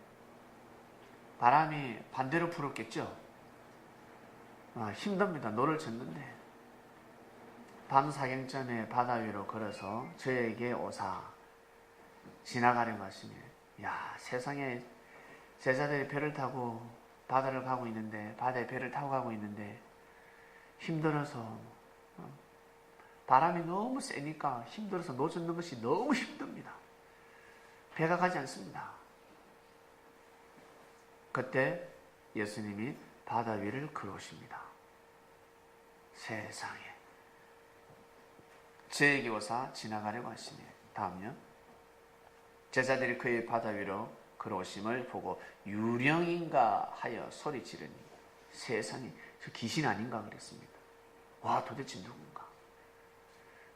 바람이 반대로 불었겠죠. 힘듭니다. 노를 젓는데 밤 사경전에 바다 위로 걸어서 저에게 오사 지나가려고 하시니, 야, 세상에 제자들이 배를 타고 바다를 가고 있는데, 바다에 배를 타고 가고 있는데 힘들어서 바람이 너무 세니까 힘들어서 노 젓는 것이 너무 힘듭니다. 배가 가지 않습니다. 그때 예수님이 바다 위를 걸어오십니다. 세상에. 저에게 오사 지나가려고 하시니, 다음요. 제자들이 그의 바다 위로 걸어오심을 보고 유령인가 하여 소리 지르니, 세상에, 저 귀신 아닌가 그랬습니다. 와, 도대체 누군가.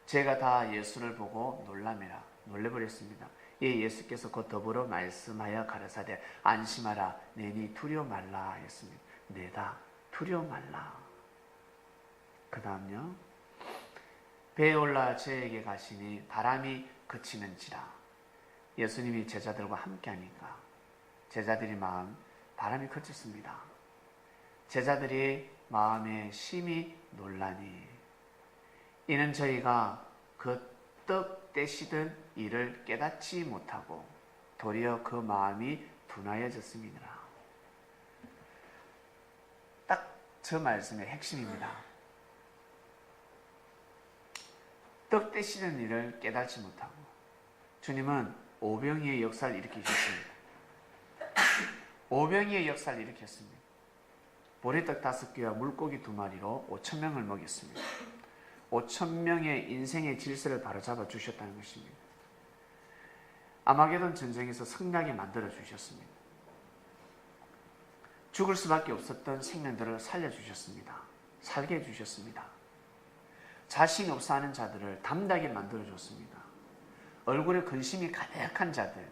제가 다 예수를 보고 놀라매라, 놀래버렸습니다. 예, 예수께서 곧 더불어 말씀하여 가라사대 안심하라, 내니 두려워 말라 했습니다. 내다 두려워 말라. 그 다음요. 배에 올라 저에게 가시니 바람이 그치는지라. 예수님이 제자들과 함께 하니까 제자들이 바람이 그쳤습니다. 제자들이 마음에 심히 놀라니, 이는 저희가 그 떡 떼시던 일을 깨닫지 못하고 도리어 그 마음이 둔하여졌습니다. 딱 저 말씀의 핵심입니다. 떡 떼시는 일을 깨닫지 못하고. 주님은 오병이의 역사를 일으키셨습니다. 오병이의 역사를 일으켰습니다. 보리떡 5개와 물고기 2마리로 5,000명을 먹였습니다. 5,000명의 인생의 질서를 바로잡아 주셨다는 것입니다. 아마게돈 전쟁에서 승리하게 만들어 주셨습니다. 죽을 수밖에 없었던 생명들을 살려주셨습니다. 살게 해주셨습니다. 자신이 없어 하는 자들을 담대하게 만들어 줬습니다. 얼굴에 근심이 가득한 자들,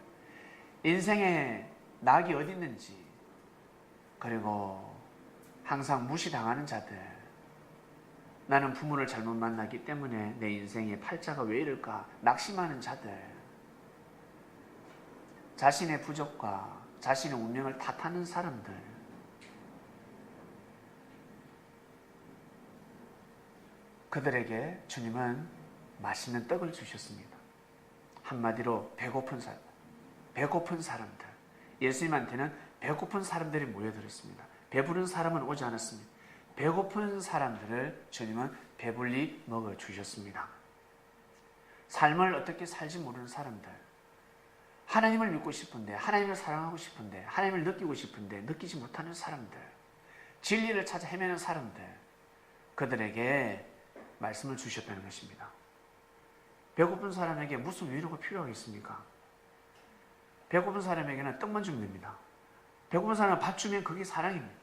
인생에 낙이 어디 있는지, 그리고 항상 무시당하는 자들, 나는 부모를 잘못 만나기 때문에 내 인생에 팔자가 왜 이럴까 낙심하는 자들, 자신의 부족과 자신의 운명을 탓하는 사람들, 그들에게 주님은 맛있는 떡을 주셨습니다. 한마디로 배고픈 사람들. 예수님한테는 배고픈 사람들이 모여들었습니다. 배부른 사람은 오지 않았습니다. 배고픈 사람들을 주님은 배불리 먹어주셨습니다. 삶을 어떻게 살지 모르는 사람들, 하나님을 믿고 싶은데, 하나님을 사랑하고 싶은데, 하나님을 느끼고 싶은데 느끼지 못하는 사람들, 진리를 찾아 헤매는 사람들, 그들에게 말씀을 주셨다는 것입니다. 배고픈 사람에게 무슨 위로가 필요하겠습니까? 배고픈 사람에게는 떡만 주면 됩니다. 배고픈 사람은 밥 주면 그게 사랑입니다.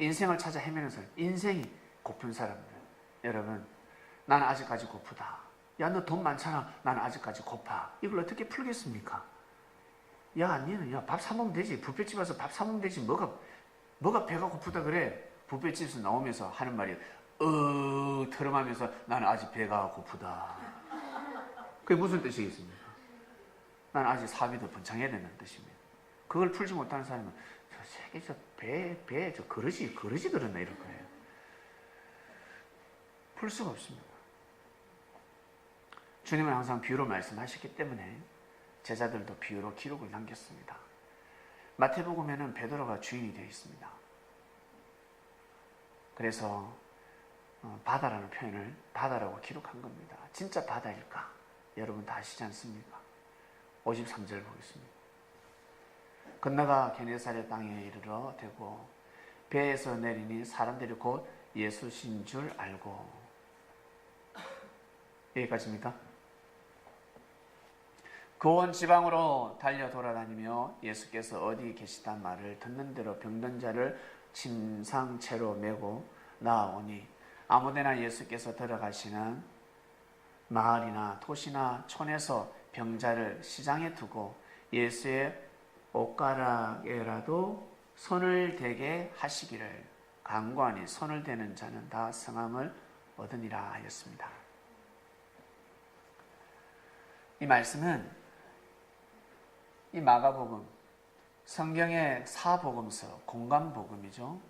인생을 찾아 헤매는 사람, 인생이 고픈 사람들. 여러분, 나는 아직까지 고프다. 야, 너 돈 많잖아. 나는 아직까지 고파. 이걸 어떻게 풀겠습니까? 야, 니는 밥 사 먹으면 되지. 뷔페집 와서 밥 사 먹으면 되지. 뭐가 배가 고프다 그래? 뷔페집에서 나오면서 하는 말이 트름하면서 나는 아직 배가 고프다. 그게 무슨 뜻이겠습니까? 나는 아직 사비도 번창해야 된다는 뜻입니다. 그걸 풀지 못하는 사람은 저 그릇이 들었나 이럴 거예요. 풀 수가 없습니다. 주님은 항상 비유로 말씀하셨기 때문에 제자들도 비유로 기록을 남겼습니다. 마태복음에는 베드로가 주인이 되어 있습니다. 그래서 바다라는 표현을 바다라고 기록한 겁니다. 진짜 바다일까? 여러분 다 아시지 않습니까? 53절 보겠습니다. 건너가 게네사렛 땅에 이르러 대고 배에서 내리니 사람들이 곧 예수신 줄 알고. 여기까지입니까? 그 온 지방으로 달려 돌아다니며 예수께서 어디 계시단 말을 듣는 대로 병든 자를 침상채로 메고 나아오니 아무데나 예수께서 들어가시는 마을이나 도시나 촌에서 병자를 시장에 두고 예수의 옷가락에라도 손을 대게 하시기를 간구하니 손을 대는 자는 다 성함을 얻으니라 하였습니다. 이 말씀은 이 마가복음, 성경의 사복음서, 공간복음이죠.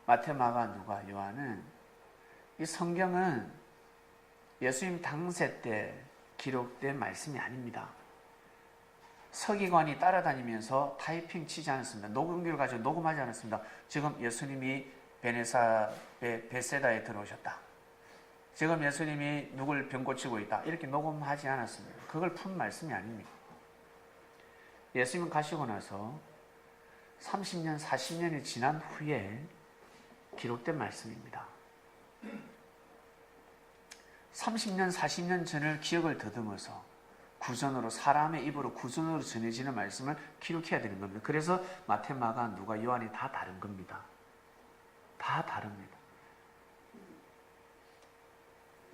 마태, 마가, 누가, 요한은 이 성경은 예수님 당세 때 기록된 말씀이 아닙니다. 서기관이 따라다니면서 타이핑 치지 않았습니다. 녹음기를 가지고 녹음하지 않았습니다. 지금 예수님이 베세다에 들어오셨다. 지금 예수님이 누굴 병 고치고 있다. 이렇게 녹음하지 않았습니다. 그걸 푼 말씀이 아닙니다. 예수님 가시고 나서 30년, 40년이 지난 후에 기록된 말씀입니다. 30년, 40년 전을 기억을 더듬어서 구전으로, 사람의 입으로 구전으로 전해지는 말씀을 기록해야 되는 겁니다. 그래서 마태, 마가, 누가, 요한이 다 다른 겁니다. 다 다릅니다.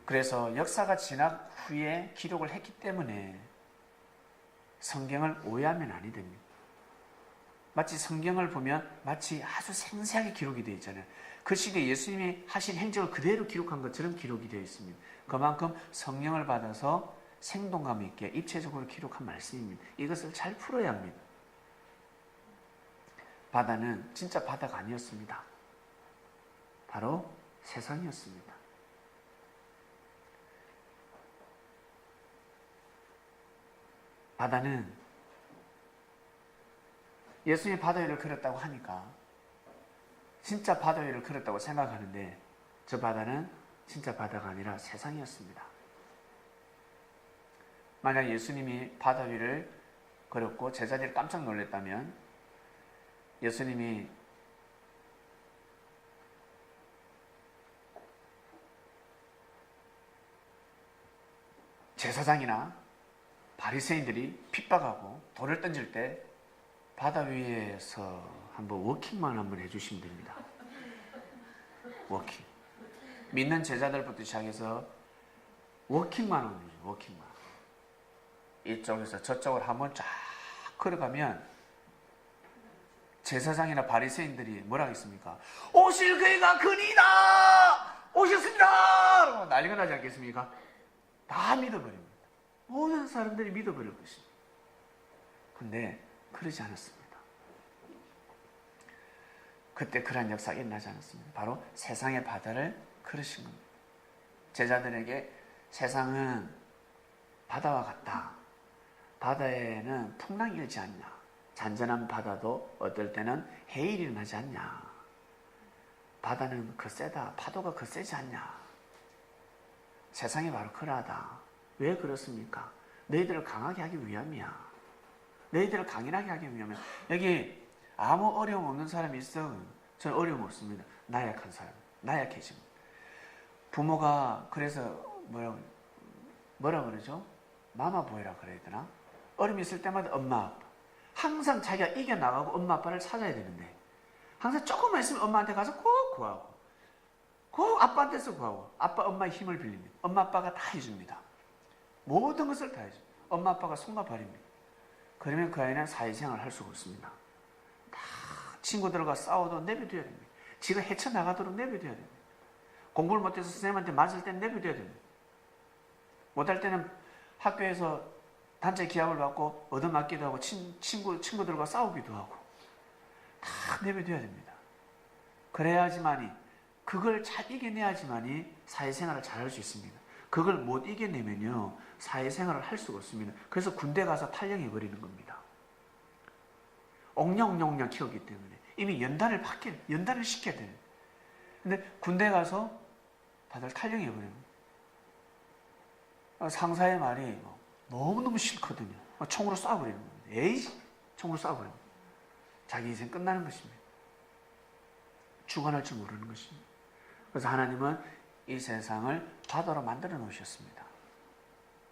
그래서 역사가 지난 후에 기록을 했기 때문에 성경을 오해하면 아니 됩니다. 마치 성경을 보면 마치 아주 생생하게 기록이 되어 있잖아요. 그 시대에 예수님이 하신 행적을 그대로 기록한 것처럼 기록이 되어 있습니다. 그만큼 성령을 받아서 생동감 있게 입체적으로 기록한 말씀입니다. 이것을 잘 풀어야 합니다. 바다는 진짜 바다가 아니었습니다. 바로 세상이었습니다. 바다는 예수님이 바다 위를 걸었다고 하니까 진짜 바다 위를 걸었다고 생각하는데 저 바다는 진짜 바다가 아니라 세상이었습니다. 만약 예수님이 바다 위를 걸었고 제자들이 깜짝 놀랐다면 예수님이 제사장이나 바리새인들이 핍박하고 돌을 던질 때 바다 위에서 한번 워킹만 한번 해주시면 됩니다. 워킹. 믿는 제자들부터 시작해서 워킹만 하면 되죠. 워킹만. 이쪽에서 저쪽을 한번 쫙 걸어가면 제사장이나 바리새인들이 뭐라 하겠습니까? 오실 그이가 그니이다! 오셨습니다! 라고 난리가 나지 않겠습니까? 다 믿어버립니다. 모든 사람들이 믿어버릴 것입니다. 근데 그러지 않았습니다. 그때 그러한 역사가 일어나지 않았습니다. 바로 세상의 바다를 걸으신 겁니다. 제자들에게 세상은 바다와 같다. 바다에는 풍랑이 일지 않냐. 잔잔한 바다도 어떨 때는 해일이 일어나지 않냐. 바다는 거세다. 파도가 거세지 않냐. 세상이 바로 그러하다. 왜 그렇습니까? 너희들을 강하게 하기 위함이야. 너희들을 강인하게 하기 위함이야. 여기 아무 어려움 없는 사람이 있어? 저는 어려움 없습니다. 나약한 사람. 나약해짐. 부모가 그래서 뭐라 그러죠? 마마보이라 그래야 되나? 어려움이 있을 때마다 엄마 아빠. 항상 자기가 이겨나가고 엄마 아빠를 찾아야 되는데 항상 조금만 있으면 엄마한테 가서 꼭 구하고 꼭 아빠한테서 구하고 아빠 엄마의 힘을 빌립니다. 엄마 아빠가 다 해줍니다. 모든 것을 다 해줍니다. 엄마 아빠가 손과 발입니다. 그러면 그 아이는 사회생활을 할 수가 없습니다. 다 친구들과 싸워도 내버려둬야 됩니다. 지가 헤쳐나가도록 내버려둬야 됩니다. 공부를 못해서 선생님한테 맞을 때는 내버려둬야 됩니다. 못할 때는 학교에서 단체 기합을 받고 얻어맞기도 하고 친구들과 싸우기도 하고 다 내버려둬야 됩니다. 그래야지만이 그걸 잘 이겨내야지만이 사회생활을 잘 할 수 있습니다. 그걸 못 이겨내면요 사회생활을 할 수가 없습니다. 그래서 군대 가서 탈영해버리는 겁니다. 옹냥옹냥 키우기 때문에 이미 연단을 시켜야 돼요. 근데 군대 가서 다들 탈영해버려요. 상사의 말이 너무너무 싫거든요. 총으로 쏴버리는 겁니다. 에이! 총으로 쏴버리는 겁니다. 자기 인생 끝나는 것입니다. 죽어날 줄 모르는 것입니다. 그래서 하나님은 이 세상을 바다로 만들어 놓으셨습니다.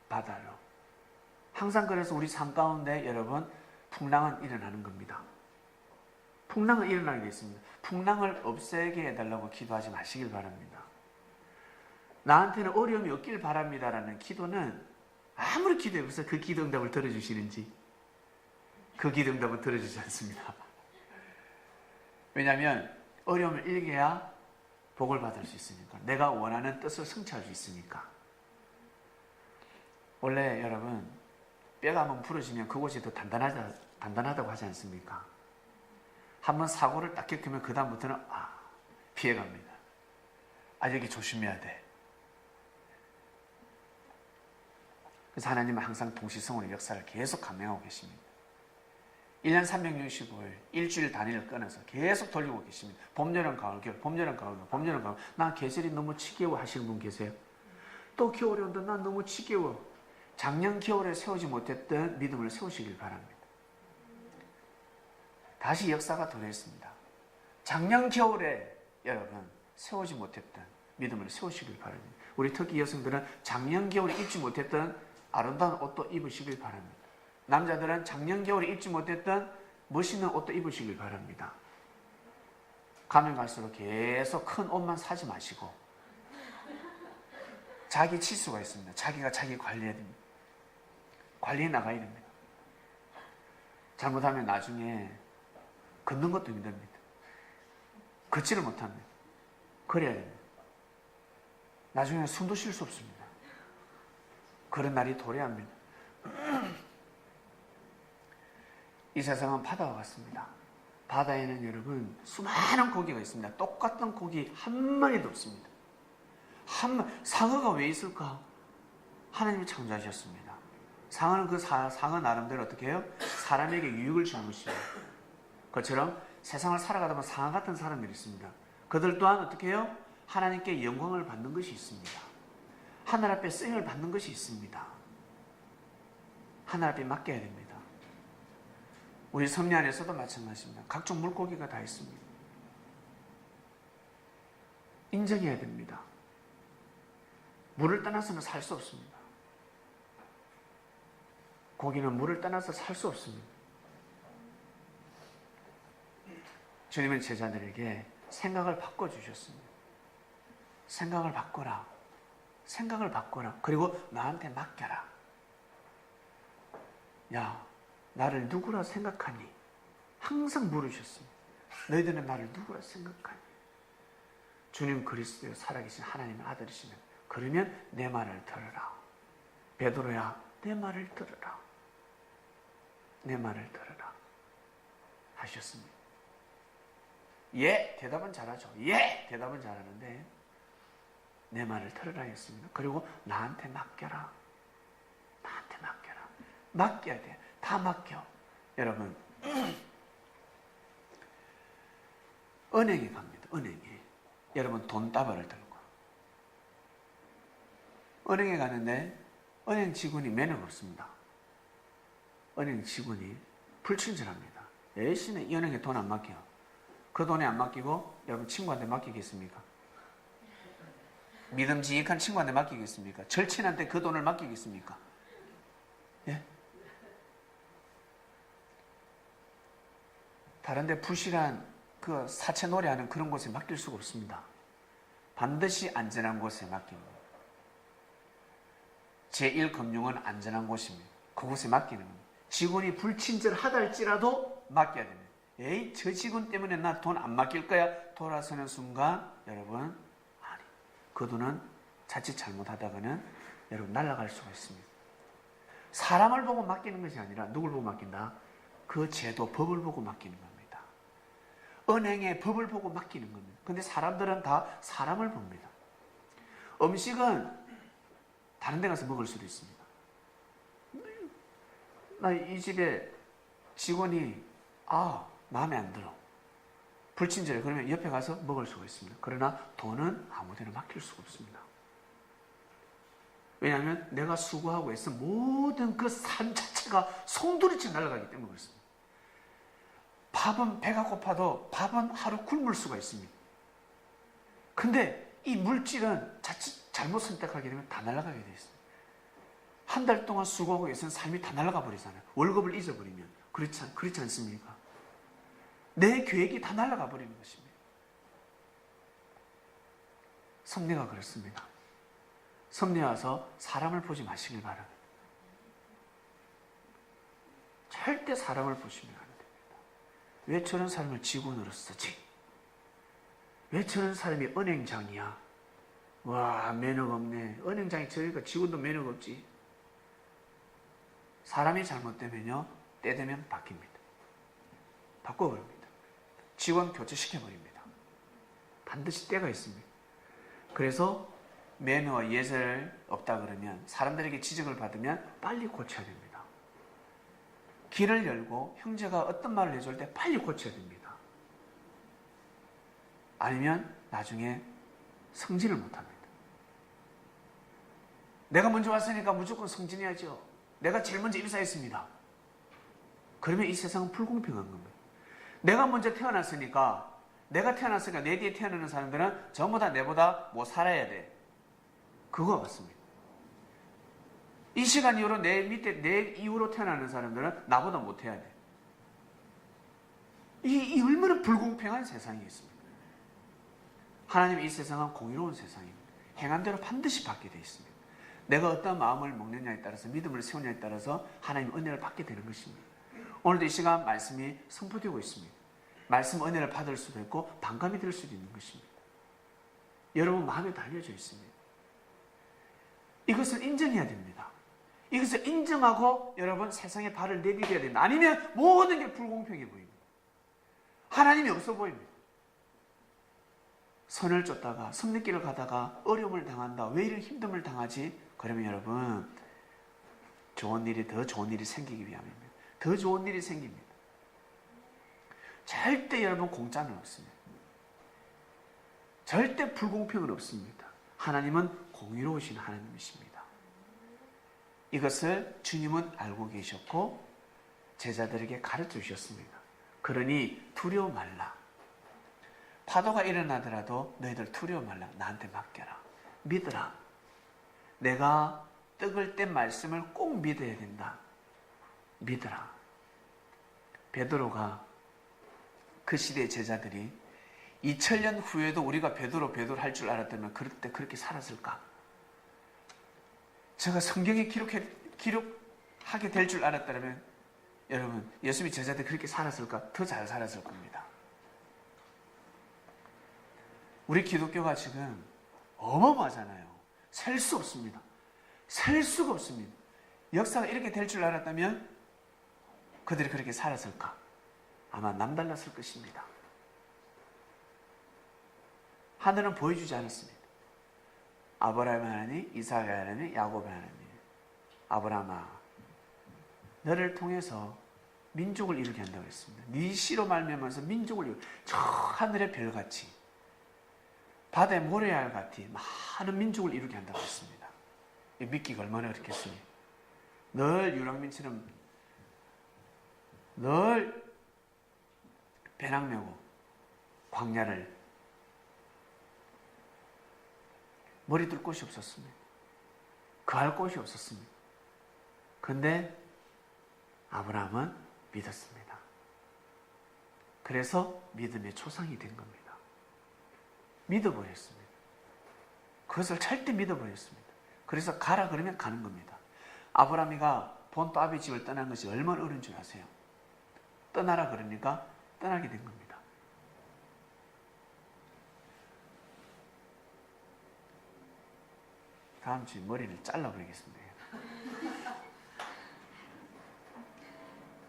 바다로. 항상 그래서 우리 삶 가운데 여러분 풍랑은 일어나는 겁니다. 풍랑은 일어나게 되어 있습니다. 풍랑을 없애게 해달라고 기도하지 마시길 바랍니다. 나한테는 어려움이 없길 바랍니다라는 기도는 아무리 기도해보세요. 그 기도 응답을 들어주시는지 그 기도 응답은 들어주지 않습니다. 왜냐하면 어려움을 이겨야 복을 받을 수 있으니까 내가 원하는 뜻을 성취할 수 있으니까. 원래 여러분 뼈가 한번 부러지면 그곳이 더 단단하다고 하지 않습니까? 한번 사고를 딱 겪으면 그 다음부터는 피해갑니다. 여기 조심해야 돼. 그래서 하나님은 항상 동시성으로 역사를 계속 감행하고 계십니다. 1년 365일 일주일 단위를 끊어서 계속 돌리고 계십니다. 봄, 여름, 가을, 겨울, 봄, 여름, 가을, 겨울, 봄, 여름, 가을. 나 계절이 너무 지겨워 하시는 분 계세요? 또 겨울이 온다. 난 너무 지겨워. 작년 겨울에 세우지 못했던 믿음을 세우시길 바랍니다. 다시 역사가 돌아있습니다. 작년 겨울에 여러분 세우지 못했던 믿음을 세우시길 바랍니다. 우리 특히 여성들은 작년 겨울에 입지 못했던 아름다운 옷도 입으시길 바랍니다. 남자들은 작년 겨울에 입지 못했던 멋있는 옷도 입으시길 바랍니다. 가면 갈수록 계속 큰 옷만 사지 마시고 자기 치수가 있습니다. 자기가 자기 관리해야 됩니다. 관리해 나가야 됩니다. 잘못하면 나중에 걷는 것도 힘듭니다. 걷지를 못합니다. 그래야 됩니다. 나중에 숨도 쉴 수 없습니다. 그런 날이 도래합니다. 이 세상은 바다와 같습니다. 바다에는 여러분 수많은 고기가 있습니다. 똑같은 고기 한 마리도 없습니다. 상어가 왜 있을까? 하나님이 창조하셨습니다. 상어는 상어 나름대로 어떻게 해요? 사람에게 유익을 주는 것입니다. 그처럼 세상을 살아가다 보면 상어 같은 사람들이 있습니다. 그들 또한 어떻게 해요? 하나님께 영광을 받는 것이 있습니다. 하늘 앞에 쓰임을 받는 것이 있습니다. 하늘 앞에 맡겨야 됩니다. 우리 섭리 안에서도 마찬가지입니다. 각종 물고기가 다 있습니다. 인정해야 됩니다. 물을 떠나서는 살 수 없습니다. 고기는 물을 떠나서 살 수 없습니다. 주님은 제자들에게 생각을 바꿔주셨습니다. 생각을 바꿔라. 생각을 바꿔라. 그리고 나한테 맡겨라. 야, 나를 누구라 생각하니? 항상 물으셨습니다. 너희들은 나를 누구라 생각하니? 주님 그리스도의 살아계신 하나님의 아들이시면 그러면 내 말을 들으라. 베드로야, 내 말을 들으라. 내 말을 들으라 하셨습니다. 예, 대답은 잘하죠. 예, 대답은 잘하는데 내 말을 들으라 했습니다. 그리고 나한테 맡겨라. 나한테 맡겨라. 맡겨야 돼. 다 맡겨. 여러분, 은행에 갑니다. 은행에. 여러분, 돈다발을 들고. 은행에 가는데 은행 직원이 매너가 없습니다. 은행 직원이 불친절합니다. 열심히 이 은행에 돈 안 맡겨. 그 돈에 안 맡기고 여러분 친구한테 맡기겠습니까? 믿음직한 친구한테 맡기겠습니까? 절친한테 그 돈을 맡기겠습니까? 예? 다른데 부실한 그 사채 노래하는 그런 곳에 맡길 수가 없습니다. 반드시 안전한 곳에 맡깁니다. 제1금융은 안전한 곳입니다. 그곳에 맡기는 겁니다. 직원이 불친절하다 할지라도 맡겨야 됩니다. 에이, 저 직원 때문에 나 돈 안 맡길 거야. 돌아서는 순간 여러분, 아니, 그 돈은 자칫 잘못하다가는 여러분 날아갈 수가 있습니다. 사람을 보고 맡기는 것이 아니라 누굴 보고 맡긴다? 그 제도, 법을 보고 맡기는 겁니다. 은행의 법을 보고 맡기는 겁니다. 근데 사람들은 다 사람을 봅니다. 음식은 다른 데 가서 먹을 수도 있습니다. 나 이 집에 직원이 마음에 안 들어. 불친절해. 그러면 옆에 가서 먹을 수가 있습니다. 그러나 돈은 아무 데나 맡길 수가 없습니다. 왜냐하면 내가 수고하고 해서 모든 그 삶 자체가 송두리째 날아가기 때문에 그렇습니다. 밥은 배가 고파도 밥은 하루 굶을 수가 있습니다. 근데 이 물질은 자칫 잘못 선택하게 되면 다 날아가게 되어 있습니다. 한 달 동안 수고하고 해서는 삶이 다 날아가 버리잖아요. 월급을 잊어버리면. 그렇지 않습니까? 내 계획이 다 날아가 버리는 것입니다. 섭리가 그렇습니다. 섭리 와서 사람을 보지 마시길 바랍니다. 절대 사람을 보시면 안 됩니다. 왜 저런 사람을 직원으로 쓰지? 왜 저런 사람이 은행장이야? 와, 매너가 없네. 은행장이 저러니까 직원도 매너가 없지. 사람이 잘못되면요, 때 되면 바뀝니다. 바꿔버립니다. 직원 교체시켜버립니다. 반드시 때가 있습니다. 그래서 매너와 예절 없다 그러면, 사람들에게 지적을 받으면 빨리 고쳐야 됩니다. 길을 열고 형제가 어떤 말을 해줄 때 빨리 고쳐야 됩니다. 아니면 나중에 성질을 못합니다. 내가 먼저 왔으니까 무조건 성진해야죠. 내가 제일 먼저 입사했습니다. 그러면 이 세상은 불공평한 겁니다. 내가 먼저 태어났으니까 내 뒤에 태어나는 사람들은 전부 다 내보다 뭐 살아야 돼. 그거 맞습니다. 이 시간 이후로 내 밑에 내 이후로 태어나는 사람들은 나보다 못해야 돼. 이 얼마나 불공평한 세상이 있습니다. 하나님, 이 세상은 공의로운 세상입니다. 행한 대로 반드시 받게 되어 있습니다. 내가 어떤 마음을 먹느냐에 따라서, 믿음을 세우냐에 따라서 하나님 은혜를 받게 되는 것입니다. 오늘도 이 시간 말씀이 선포되고 있습니다. 말씀 은혜를 받을 수도 있고 반감이 될 수도 있는 것입니다. 여러분 마음에 달려져 있습니다. 이것을 인정해야 됩니다. 이것을 인정하고 여러분 세상에 발을 내디뎌야 됩니다. 아니면 모든 게 불공평해 보입니다. 하나님이 없어 보입니다. 선을 쫓다가 섭리길을 가다가 어려움을 당한다. 왜 이런 힘듦을 당하지? 그러면 여러분 더 좋은 일이 생기기 위함입니다. 더 좋은 일이 생깁니다. 절대 여러분 공짜는 없습니다. 절대 불공평은 없습니다. 하나님은 공의로우신 하나님이십니다. 이것을 주님은 알고 계셨고 제자들에게 가르쳐 주셨습니다. 그러니 두려워 말라. 파도가 일어나더라도 너희들 두려워 말라. 나한테 맡겨라. 믿으라. 내가 떡을 뗀 말씀을 꼭 믿어야 된다. 믿으라. 베드로가 그 시대의 제자들이 2000년 후에도 우리가 베드로 할 줄 알았다면 그때 그렇게 살았을까? 제가 성경에 기록하게 될 줄 알았다면 여러분 예수님이 제자들 그렇게 살았을까? 더 잘 살았을 겁니다. 우리 기독교가 지금 어마어마하잖아요. 셀 수 없습니다. 셀 수가 없습니다. 역사가 이렇게 될 줄 알았다면 그들이 그렇게 살았을까? 아마 남달랐을 것입니다. 하늘은 보여주지 않았습니다. 아브라함의 하나님, 이삭의 하나님, 야곱의 하나님. 아브라함아, 너를 통해서 민족을 이루게 한다고 했습니다. 네 씨로 말미암아서 민족을 이루게, 저 하늘의 별같이 바다의 모래알같이 많은 민족을 이루게 한다고 했습니다. 믿기가 얼마나 어렵겠습니까? 늘 유랑민처럼 늘 배낭 메고 광야를 머리 둘 곳이 없었습니다. 거할 곳이 없었습니다. 그런데 아브라함은 믿었습니다. 그래서 믿음의 초상이 된 겁니다. 믿어버렸습니다. 그것을 절대 믿어버렸습니다. 그래서 가라 그러면 가는 겁니다. 아브라함이가 본토 아비 집을 떠난 것이 얼마나 어려운 줄 아세요? 떠나라 그러니까 떠나게 된 겁니다. 다음 주에 머리를 잘라버리겠습니다.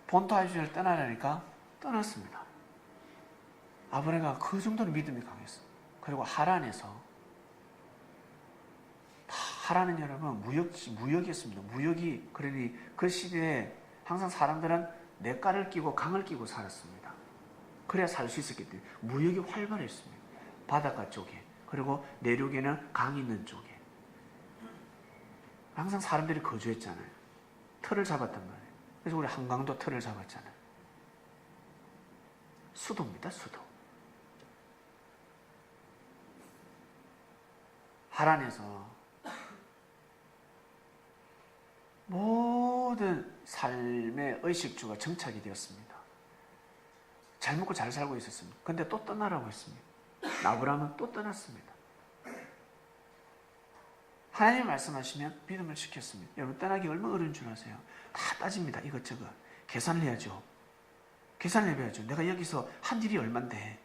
본토 아비 집을 떠나라니까 떠났습니다. 아브라함이 그 정도로 믿음이 강했어요. 그리고 하란에서, 하란은 여러분 무역이었습니다. 무역이, 그러니 그 시대에 항상 사람들은 냇가를 끼고 강을 끼고 살았습니다. 그래야 살 수 있었기 때문에 무역이 활발했습니다. 바닷가 쪽에, 그리고 내륙에는 강이 있는 쪽에 항상 사람들이 거주했잖아요. 틀을 잡았단 말이에요. 그래서 우리 한강도 틀을 잡았잖아요. 수도입니다, 수도. 하란에서 모든 삶의 의식주가 정착이 되었습니다. 잘 먹고 잘 살고 있었습니다. 그런데 또 떠나라고 했습니다. 아브라함은 또 떠났습니다. 하나님이 말씀하시면 믿음을 지켰습니다. 여러분, 떠나기 얼마나 어려운 줄 아세요? 다 따집니다. 이것저것 계산을 해야죠. 계산을 해봐야죠. 내가 여기서 한 일이 얼만데,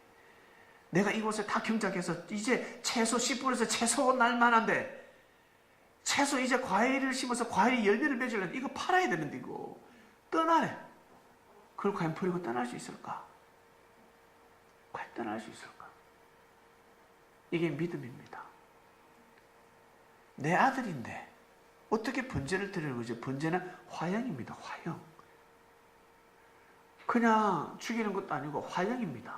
내가 이곳에 다 경작해서 이제 채소 10불에서 채소 날만한데, 채소 이제 과일을 심어서 과일이 열매를 맺으려면 이거 팔아야 되는데, 이거 떠나래. 그걸 과연 버리고 떠날 수 있을까? 과연 떠날 수 있을까? 이게 믿음입니다. 내 아들인데 어떻게 번제를 드리는 거죠? 번제는 화형입니다. 화형. 그냥 죽이는 것도 아니고 화형입니다.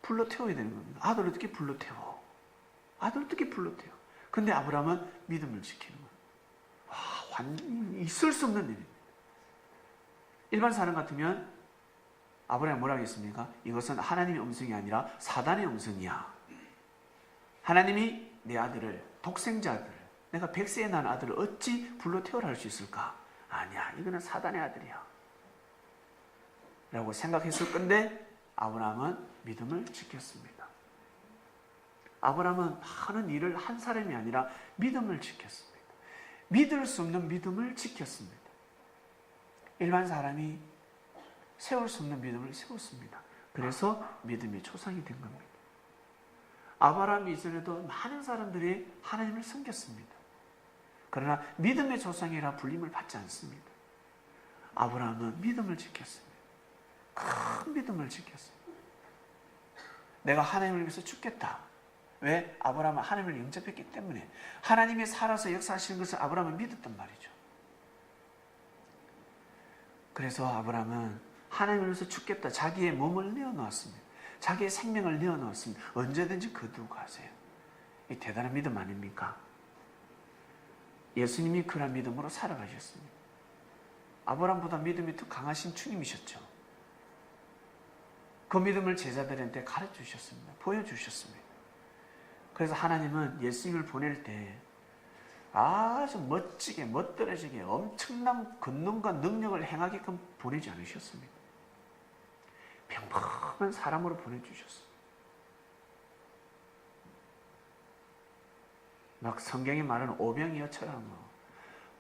불로 태워야 되는 겁니다. 아들 어떻게 불로 태워? 아들 어떻게 불로 태워? 근데 아브라함은 믿음을 지키는 거예요. 있을 수 없는 일입니다. 일반 사람 같으면 아브라함이 뭐라고 했습니까? 이것은 하나님의 음성이 아니라 사단의 음성이야. 하나님이 내 아들을, 독생자 아들을, 내가 100세에 난 아들을 어찌 불로 태우라 할 수 있을까? 아니야, 이거는 사단의 아들이야 라고 생각했을 건데, 아브라함은 믿음을 지켰습니다. 아브라함은 하는 일을 한 사람이 아니라 믿음을 지켰습니다. 믿을 수 없는 믿음을 지켰습니다. 일반 사람이 세울 수 없는 믿음을 세웠습니다. 그래서 믿음의 초상이 된 겁니다. 아브라함 이전에도 많은 사람들이 하나님을 섬겼습니다. 그러나 믿음의 조상이라 불림을 받지 않습니다. 아브라함은 믿음을 지켰습니다. 큰 믿음을 지켰습니다. 내가 하나님을 위해서 죽겠다. 왜? 아브라함은 하나님을 영접했기 때문에. 하나님이 살아서 역사하시는 것을 아브라함은 믿었단 말이죠. 그래서 아브라함은 하나님을 위해서 죽겠다. 자기의 몸을 내어놓았습니다. 자기의 생명을 내어놓았습니다. 언제든지 거두고 가세요. 이 대단한 믿음 아닙니까? 예수님이 그런 믿음으로 살아가셨습니다. 아브라함보다 믿음이 더 강하신 주님이셨죠. 그 믿음을 제자들한테 가르쳐주셨습니다. 보여주셨습니다. 그래서 하나님은 예수님을 보낼 때 아주 멋지게, 멋들어지게 엄청난 권능과 능력을 행하게끔 보내지 않으셨습니다. 평범한 사람으로 보내주셨습니다. 막 성경이 말하는 오병이어처럼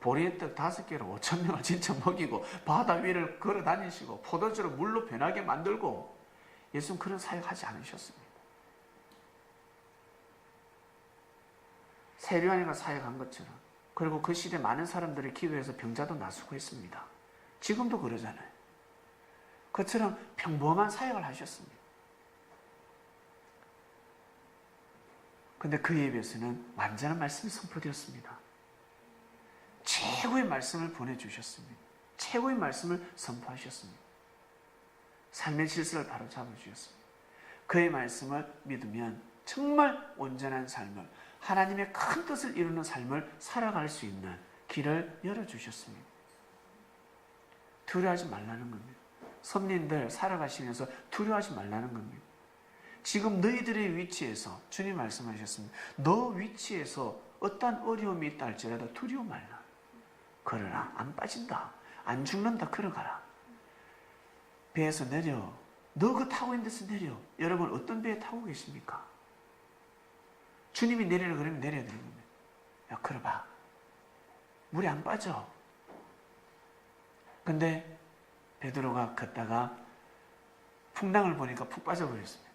보리의 떡 5개로 5,000명을 진짜 먹이고 바다 위를 걸어 다니시고 포도주를 물로 변하게 만들고, 예수는 그런 사역하지 않으셨습니다. 세례요한이가 사역한 것처럼, 그리고 그 시대 많은 사람들의 기도에서 병자도 나수고 했습니다. 지금도 그러잖아요. 그처럼 평범한 사역을 하셨습니다. 근데 그 예배에서는 완전한 말씀이 선포되었습니다. 최고의 말씀을 보내주셨습니다. 최고의 말씀을 선포하셨습니다. 삶의 질서를 바로 잡아주셨습니다. 그의 말씀을 믿으면 정말 온전한 삶을, 하나님의 큰 뜻을 이루는 삶을 살아갈 수 있는 길을 열어주셨습니다. 두려워하지 말라는 겁니다. 선민들 살아가시면서 두려워하지 말라는 겁니다. 지금 너희들의 위치에서 주님 말씀하셨습니다. 너 위치에서 어떠한 어려움이 있다 할지라도 두려워 말라. 걸어라. 안 빠진다. 안 죽는다. 걸어가라. 배에서 내려. 너 그 타고 있는 데서 내려. 여러분 어떤 배에 타고 계십니까? 주님이 내리라 그러면 내려야 되는 겁니다. 야, 걸어봐. 물에 안 빠져. 근데 베드로가 걷다가 풍랑을 보니까 푹 빠져버렸습니다.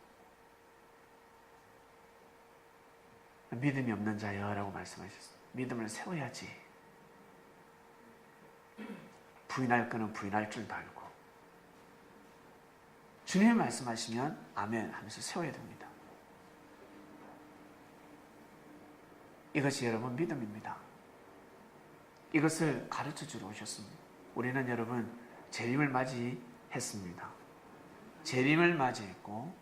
믿음이 없는 자여라고 말씀하셨습니다. 믿음을 세워야지. 부인할 거는 부인할 줄도 알고 주님이 말씀하시면 아멘 하면서 세워야 됩니다. 이것이 여러분 믿음입니다. 이것을 가르쳐주러 오셨습니다. 우리는 여러분 재림을 맞이했습니다. 재림을 맞이했고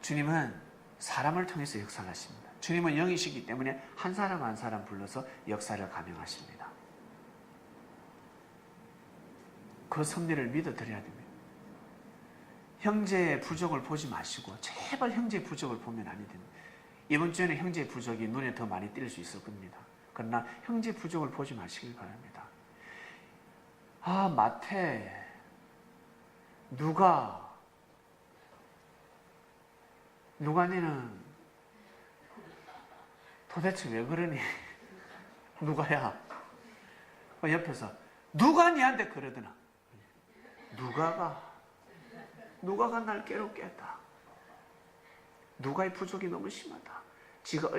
주님은 사람을 통해서 역사를 하십니다. 주님은 영이시기 때문에 한 사람 한 사람 불러서 역사를 감행하십니다. 그 섭리를 믿어드려야 됩니다. 형제의 부족을 보지 마시고 제발 형제의 부족을 보면 아니 됩니다. 이번 주에는 형제의 부족이 눈에 더 많이 띌 수 있을 겁니다. 그러나 형제의 부족을 보지 마시길 바랍니다. 아, 마태, 누가니는 도대체 왜 그러니? 누가야? 옆에서 누가 니한테 그러더나? 누가가 날 괴롭게 했다. 누가의 부족이 너무 심하다. 지가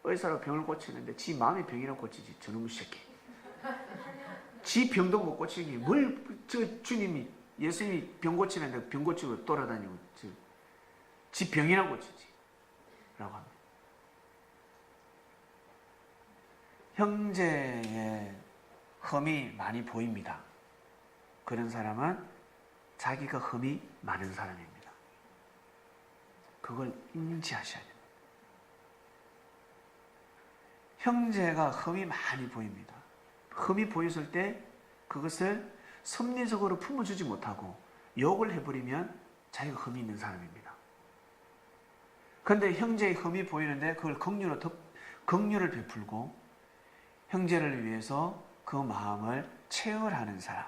의사라고 병을 고치는데 지 마음의 병이라고 고치지. 저놈의 새끼. 지 병도 못 고치기 뭘 주님이 예수님이 병 고치는데 병 고치고 돌아다니고 지 병이나 고치지 라고 합니다. 형제의 흠이 많이 보입니다. 그런 사람은 자기가 흠이 많은 사람입니다. 그걸 인지하셔야 됩니다. 형제가 흠이 많이 보입니다. 흠이 보였을 때 그것을 섭리적으로 품어주지 못하고 욕을 해버리면 자기가 흠이 있는 사람입니다. 그런데 형제의 흠이 보이는데 그걸 긍휼을 베풀고 형제를 위해서 그 마음을 체열하는 사람,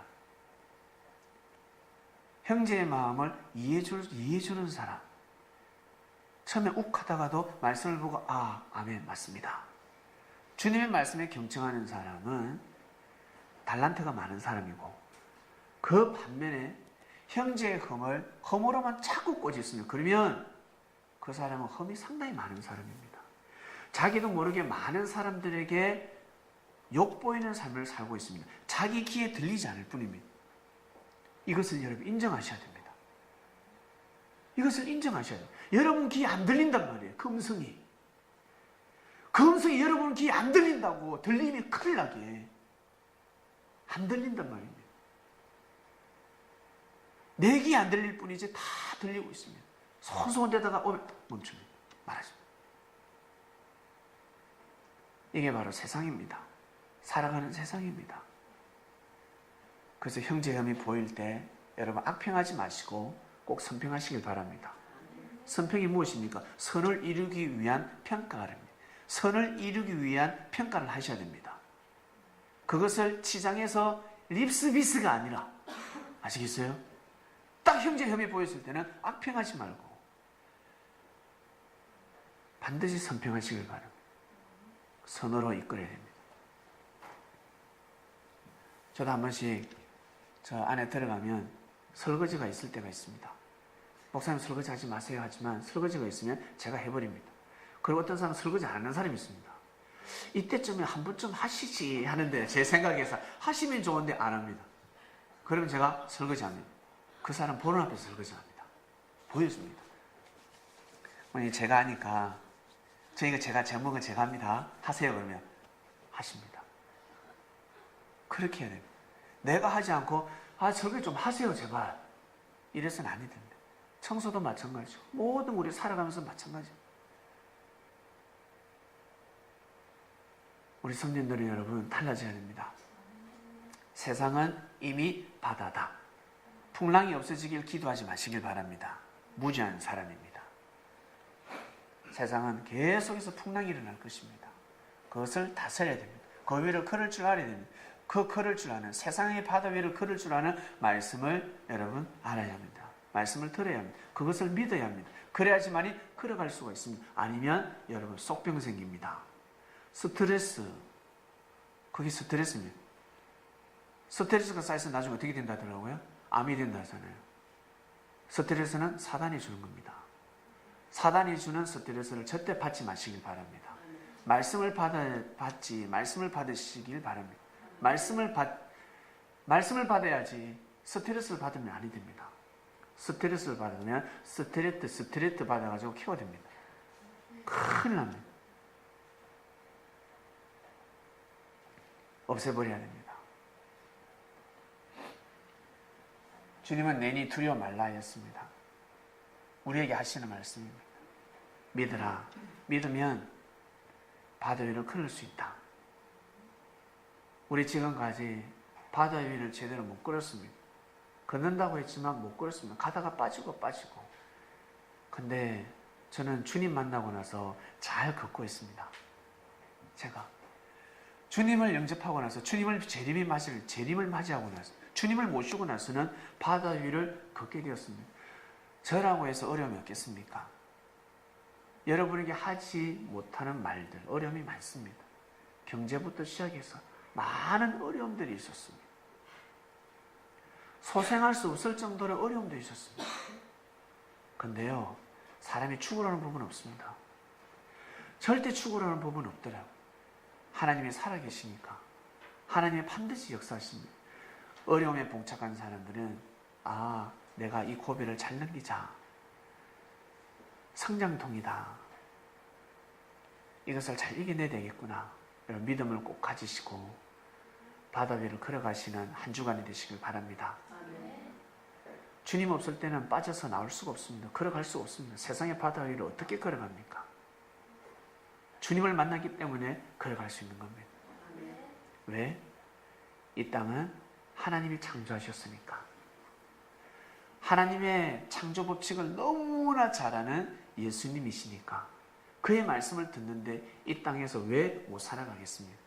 형제의 마음을 이해해주는 사람, 처음에 욱하다가도 말씀을 보고 아멘 맞습니다. 주님의 말씀에 경청하는 사람은 달란트가 많은 사람이고 그 반면에 형제의 흠으로만 자꾸 꽂있으면 그러면 그 사람은 흠이 상당히 많은 사람입니다. 자기도 모르게 많은 사람들에게 욕보이는 삶을 살고 있습니다. 자기 귀에 들리지 않을 뿐입니다. 이것을 여러분 인정하셔야 됩니다. 이것을 인정하셔야 돼요. 여러분 귀에 안 들린단 말이에요. 그 음성이 여러분 귀에 안 들린다고. 들리면 큰일 나게 안 들린단 말입니다. 내 귀에 안 들릴 뿐이지 다 들리고 있습니다. 소소한 데다가 멈춥니다. 말하십니다. 이게 바로 세상입니다. 살아가는 세상입니다. 그래서 형제혐이 보일 때 여러분 악평하지 마시고 꼭 선평하시길 바랍니다. 선평이 무엇입니까? 선을 이루기 위한 평가입니다. 선을 이루기 위한 평가를 하셔야 됩니다. 그것을 치장해서 립스비스가 아니라, 아시겠어요? 딱 형제혐이 보였을 때는 악평하지 말고 반드시 선평하시길 바랍니다. 선으로 이끌어야 됩니다. 저도 한 번씩 저 안에 들어가면 설거지가 있을 때가 있습니다. 목사님 설거지 하지 마세요 하지만 설거지가 있으면 제가 해버립니다. 그리고 어떤 사람은 설거지 안 하는 사람이 있습니다. 이때쯤에 한 번쯤 하시지 하는데 제 생각에서 하시면 좋은데 안 합니다. 그러면 제가 설거지합니다. 그 사람 보는 앞에서 설거지합니다. 보여줍니다. 제가 하니까 제가 제목은 제가 합니다. 하세요 그러면 하십니다. 그렇게 해야 됩니다. 내가 하지 않고 설거지 좀 하세요 제발 이래서는 안 됩니다. 청소도 마찬가지고 모든 우리 살아가면서 마찬가지고 우리 성도들 여러분 달라져야 됩니다. 세상은 이미 바다다. 풍랑이 없어지길 기도하지 마시길 바랍니다. 무지한 사람입니다. 세상은 계속해서 풍랑이 일어날 것입니다. 그것을 다스려야 됩니다. 그 위를 걸을 줄 알아야 됩니다. 그 걸을 줄 아는 세상의 바다 위를 걸을 줄 아는 말씀을 여러분 알아야 합니다. 말씀을 들어야 합니다. 그것을 믿어야 합니다. 그래야지만이 걸어갈 수가 있습니다. 아니면 여러분 속병 생깁니다. 스트레스, 그게 스트레스입니다. 스트레스가 쌓여서 나중에 어떻게 된다더라고요? 암이 된다 하잖아요. 스트레스는 사단이 주는 겁니다. 사단이 주는 스트레스를 절대 받지 마시길 바랍니다. 말씀을 받으시길 바랍니다. 말씀을 받아야지 스트레스를 받으면 아니 됩니다. 스트레스를 받으면 스트레스 받아가지고 키워됩니다. 큰일 납니다. 없애버려야 됩니다. 주님은 내니 두려워 말라 하였습니다. 우리에게 하시는 말씀입니다. 믿으라. 믿으면 바다 위를 걸을 수 있다. 우리 지금까지 바다 위를 제대로 못 걸었습니다. 걷는다고 했지만 못 걸었습니다. 가다가 빠지고. 근데 저는 주님 만나고 나서 잘 걷고 있습니다. 제가 주님을 영접하고 나서 재림을 맞이하고 나서 주님을 모시고 나서는 바다 위를 걷게 되었습니다. 저라고 해서 어려움이 없겠습니까? 여러분에게 하지 못하는 말들, 어려움이 많습니다. 경제부터 시작해서 많은 어려움들이 있었습니다. 소생할 수 없을 정도로 어려움도 있었습니다. 근데요, 사람이 죽으라는 부분은 없습니다. 절대 죽으라는 부분은 없더라고요. 하나님이 살아계시니까 하나님이 반드시 역사하십니다. 어려움에 봉착한 사람들은 내가 이 고비를 잘 넘기자. 성장통이다. 이것을 잘 이겨내야 되겠구나. 이런 믿음을 꼭 가지시고 바다 위를 걸어가시는 한 주간이 되시길 바랍니다. 주님 없을 때는 빠져서 나올 수가 없습니다. 걸어갈 수가 없습니다. 세상의 바다 위를 어떻게 걸어갑니까? 주님을 만나기 때문에 걸어갈 수 있는 겁니다. 왜? 이 땅은 하나님이 창조하셨으니까. 하나님의 창조 법칙을 너무나 잘 아는 예수님이시니까. 그의 말씀을 듣는데 이 땅에서 왜 못 살아가겠습니까?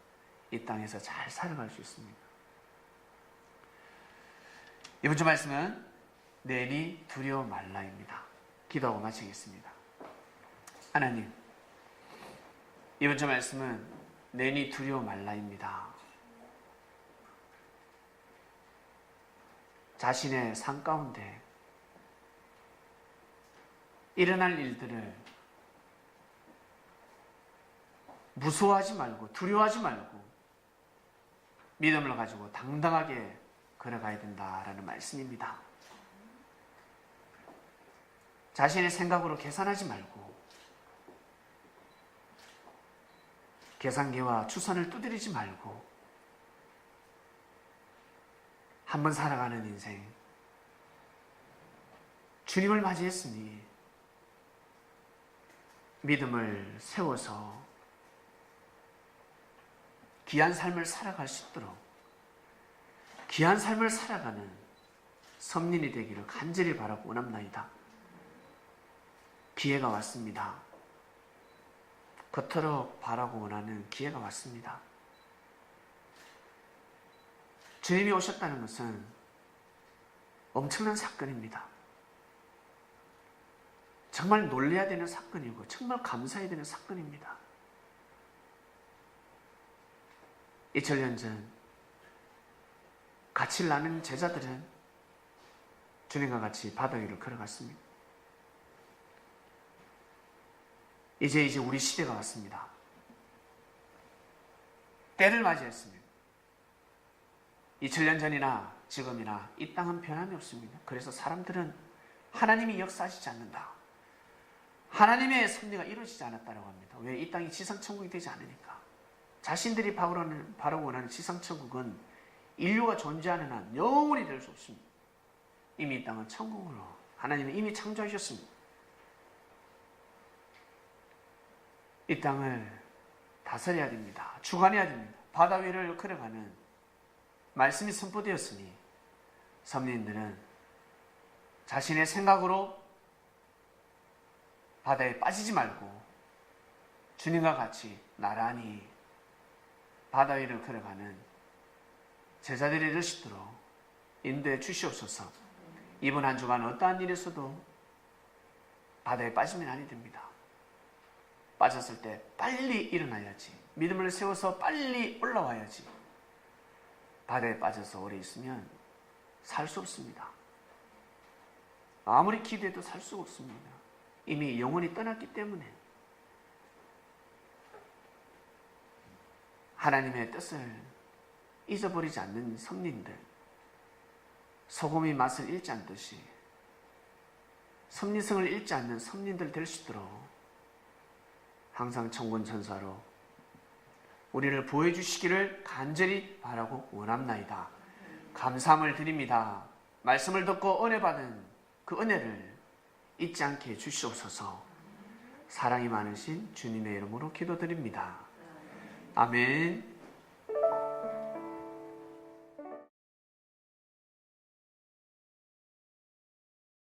이 땅에서 잘 살아갈 수 있습니다. 이번 주 말씀은 내니 두려워 말라입니다. 기도하고 마치겠습니다. 하나님, 이번 주 말씀은 내니 두려워 말라입니다. 자신의 삶 가운데 일어날 일들을 무서워하지 말고 두려워하지 말고 믿음을 가지고 당당하게 걸어가야 된다라는 말씀입니다. 자신의 생각으로 계산하지 말고 계산기와 추선을 두드리지 말고 한번 살아가는 인생, 주님을 맞이했으니 믿음을 세워서 귀한 삶을 살아갈 수 있도록 귀한 삶을 살아가는 성린이 되기를 간절히 바라고 원합나이다. 기회가 왔습니다. 그토록 바라고 원하는 기회가 왔습니다. 주님이 오셨다는 것은 엄청난 사건입니다. 정말 놀라야 되는 사건이고 정말 감사해야 되는 사건입니다. 2000년 전 같이 나는 제자들은 주님과 같이 바다 위를 걸어갔습니다. 이제 우리 시대가 왔습니다. 때를 맞이했습니다. 2000년 전이나 지금이나 이 땅은 변함이 없습니다. 그래서 사람들은 하나님이 역사하시지 않는다, 하나님의 섭리가 이루어지지 않았다고 합니다. 왜? 이 땅이 지상천국이 되지 않으니까. 자신들이 바로 원하는 지상천국은 인류가 존재하는 한 영원히 될 수 없습니다. 이미 이 땅은 천국으로 하나님이 이미 창조하셨습니다. 이 땅을 다스려야 됩니다. 주관해야 됩니다. 바다 위를 걸어가는 말씀이 선포되었으니 섭리인들은 자신의 생각으로 바다에 빠지지 말고 주님과 같이 나란히 바다 위를 걸어가는 제자들이 될 수 있도록 인도해 주시옵소서. 이번 한 주간 어떠한 일에서도 바다에 빠지면 아니 됩니다. 빠졌을 때 빨리 일어나야지. 믿음을 세워서 빨리 올라와야지. 바다에 빠져서 오래 있으면 살 수 없습니다. 아무리 기도해도 살 수가 없습니다. 이미 영혼이 떠났기 때문에. 하나님의 뜻을 잊어버리지 않는 섭리인들, 소금이 맛을 잃지 않듯이 섭리성을 잃지 않는 섭리인들 될 수 있도록 항상 천군천사로 우리를 보호해 주시기를 간절히 바라고 원합나이다. 감사함을 드립니다. 말씀을 듣고 은혜 받은 그 은혜를 잊지 않게 해주시옵소서. 사랑이 많으신 주님의 이름으로 기도드립니다. 아멘.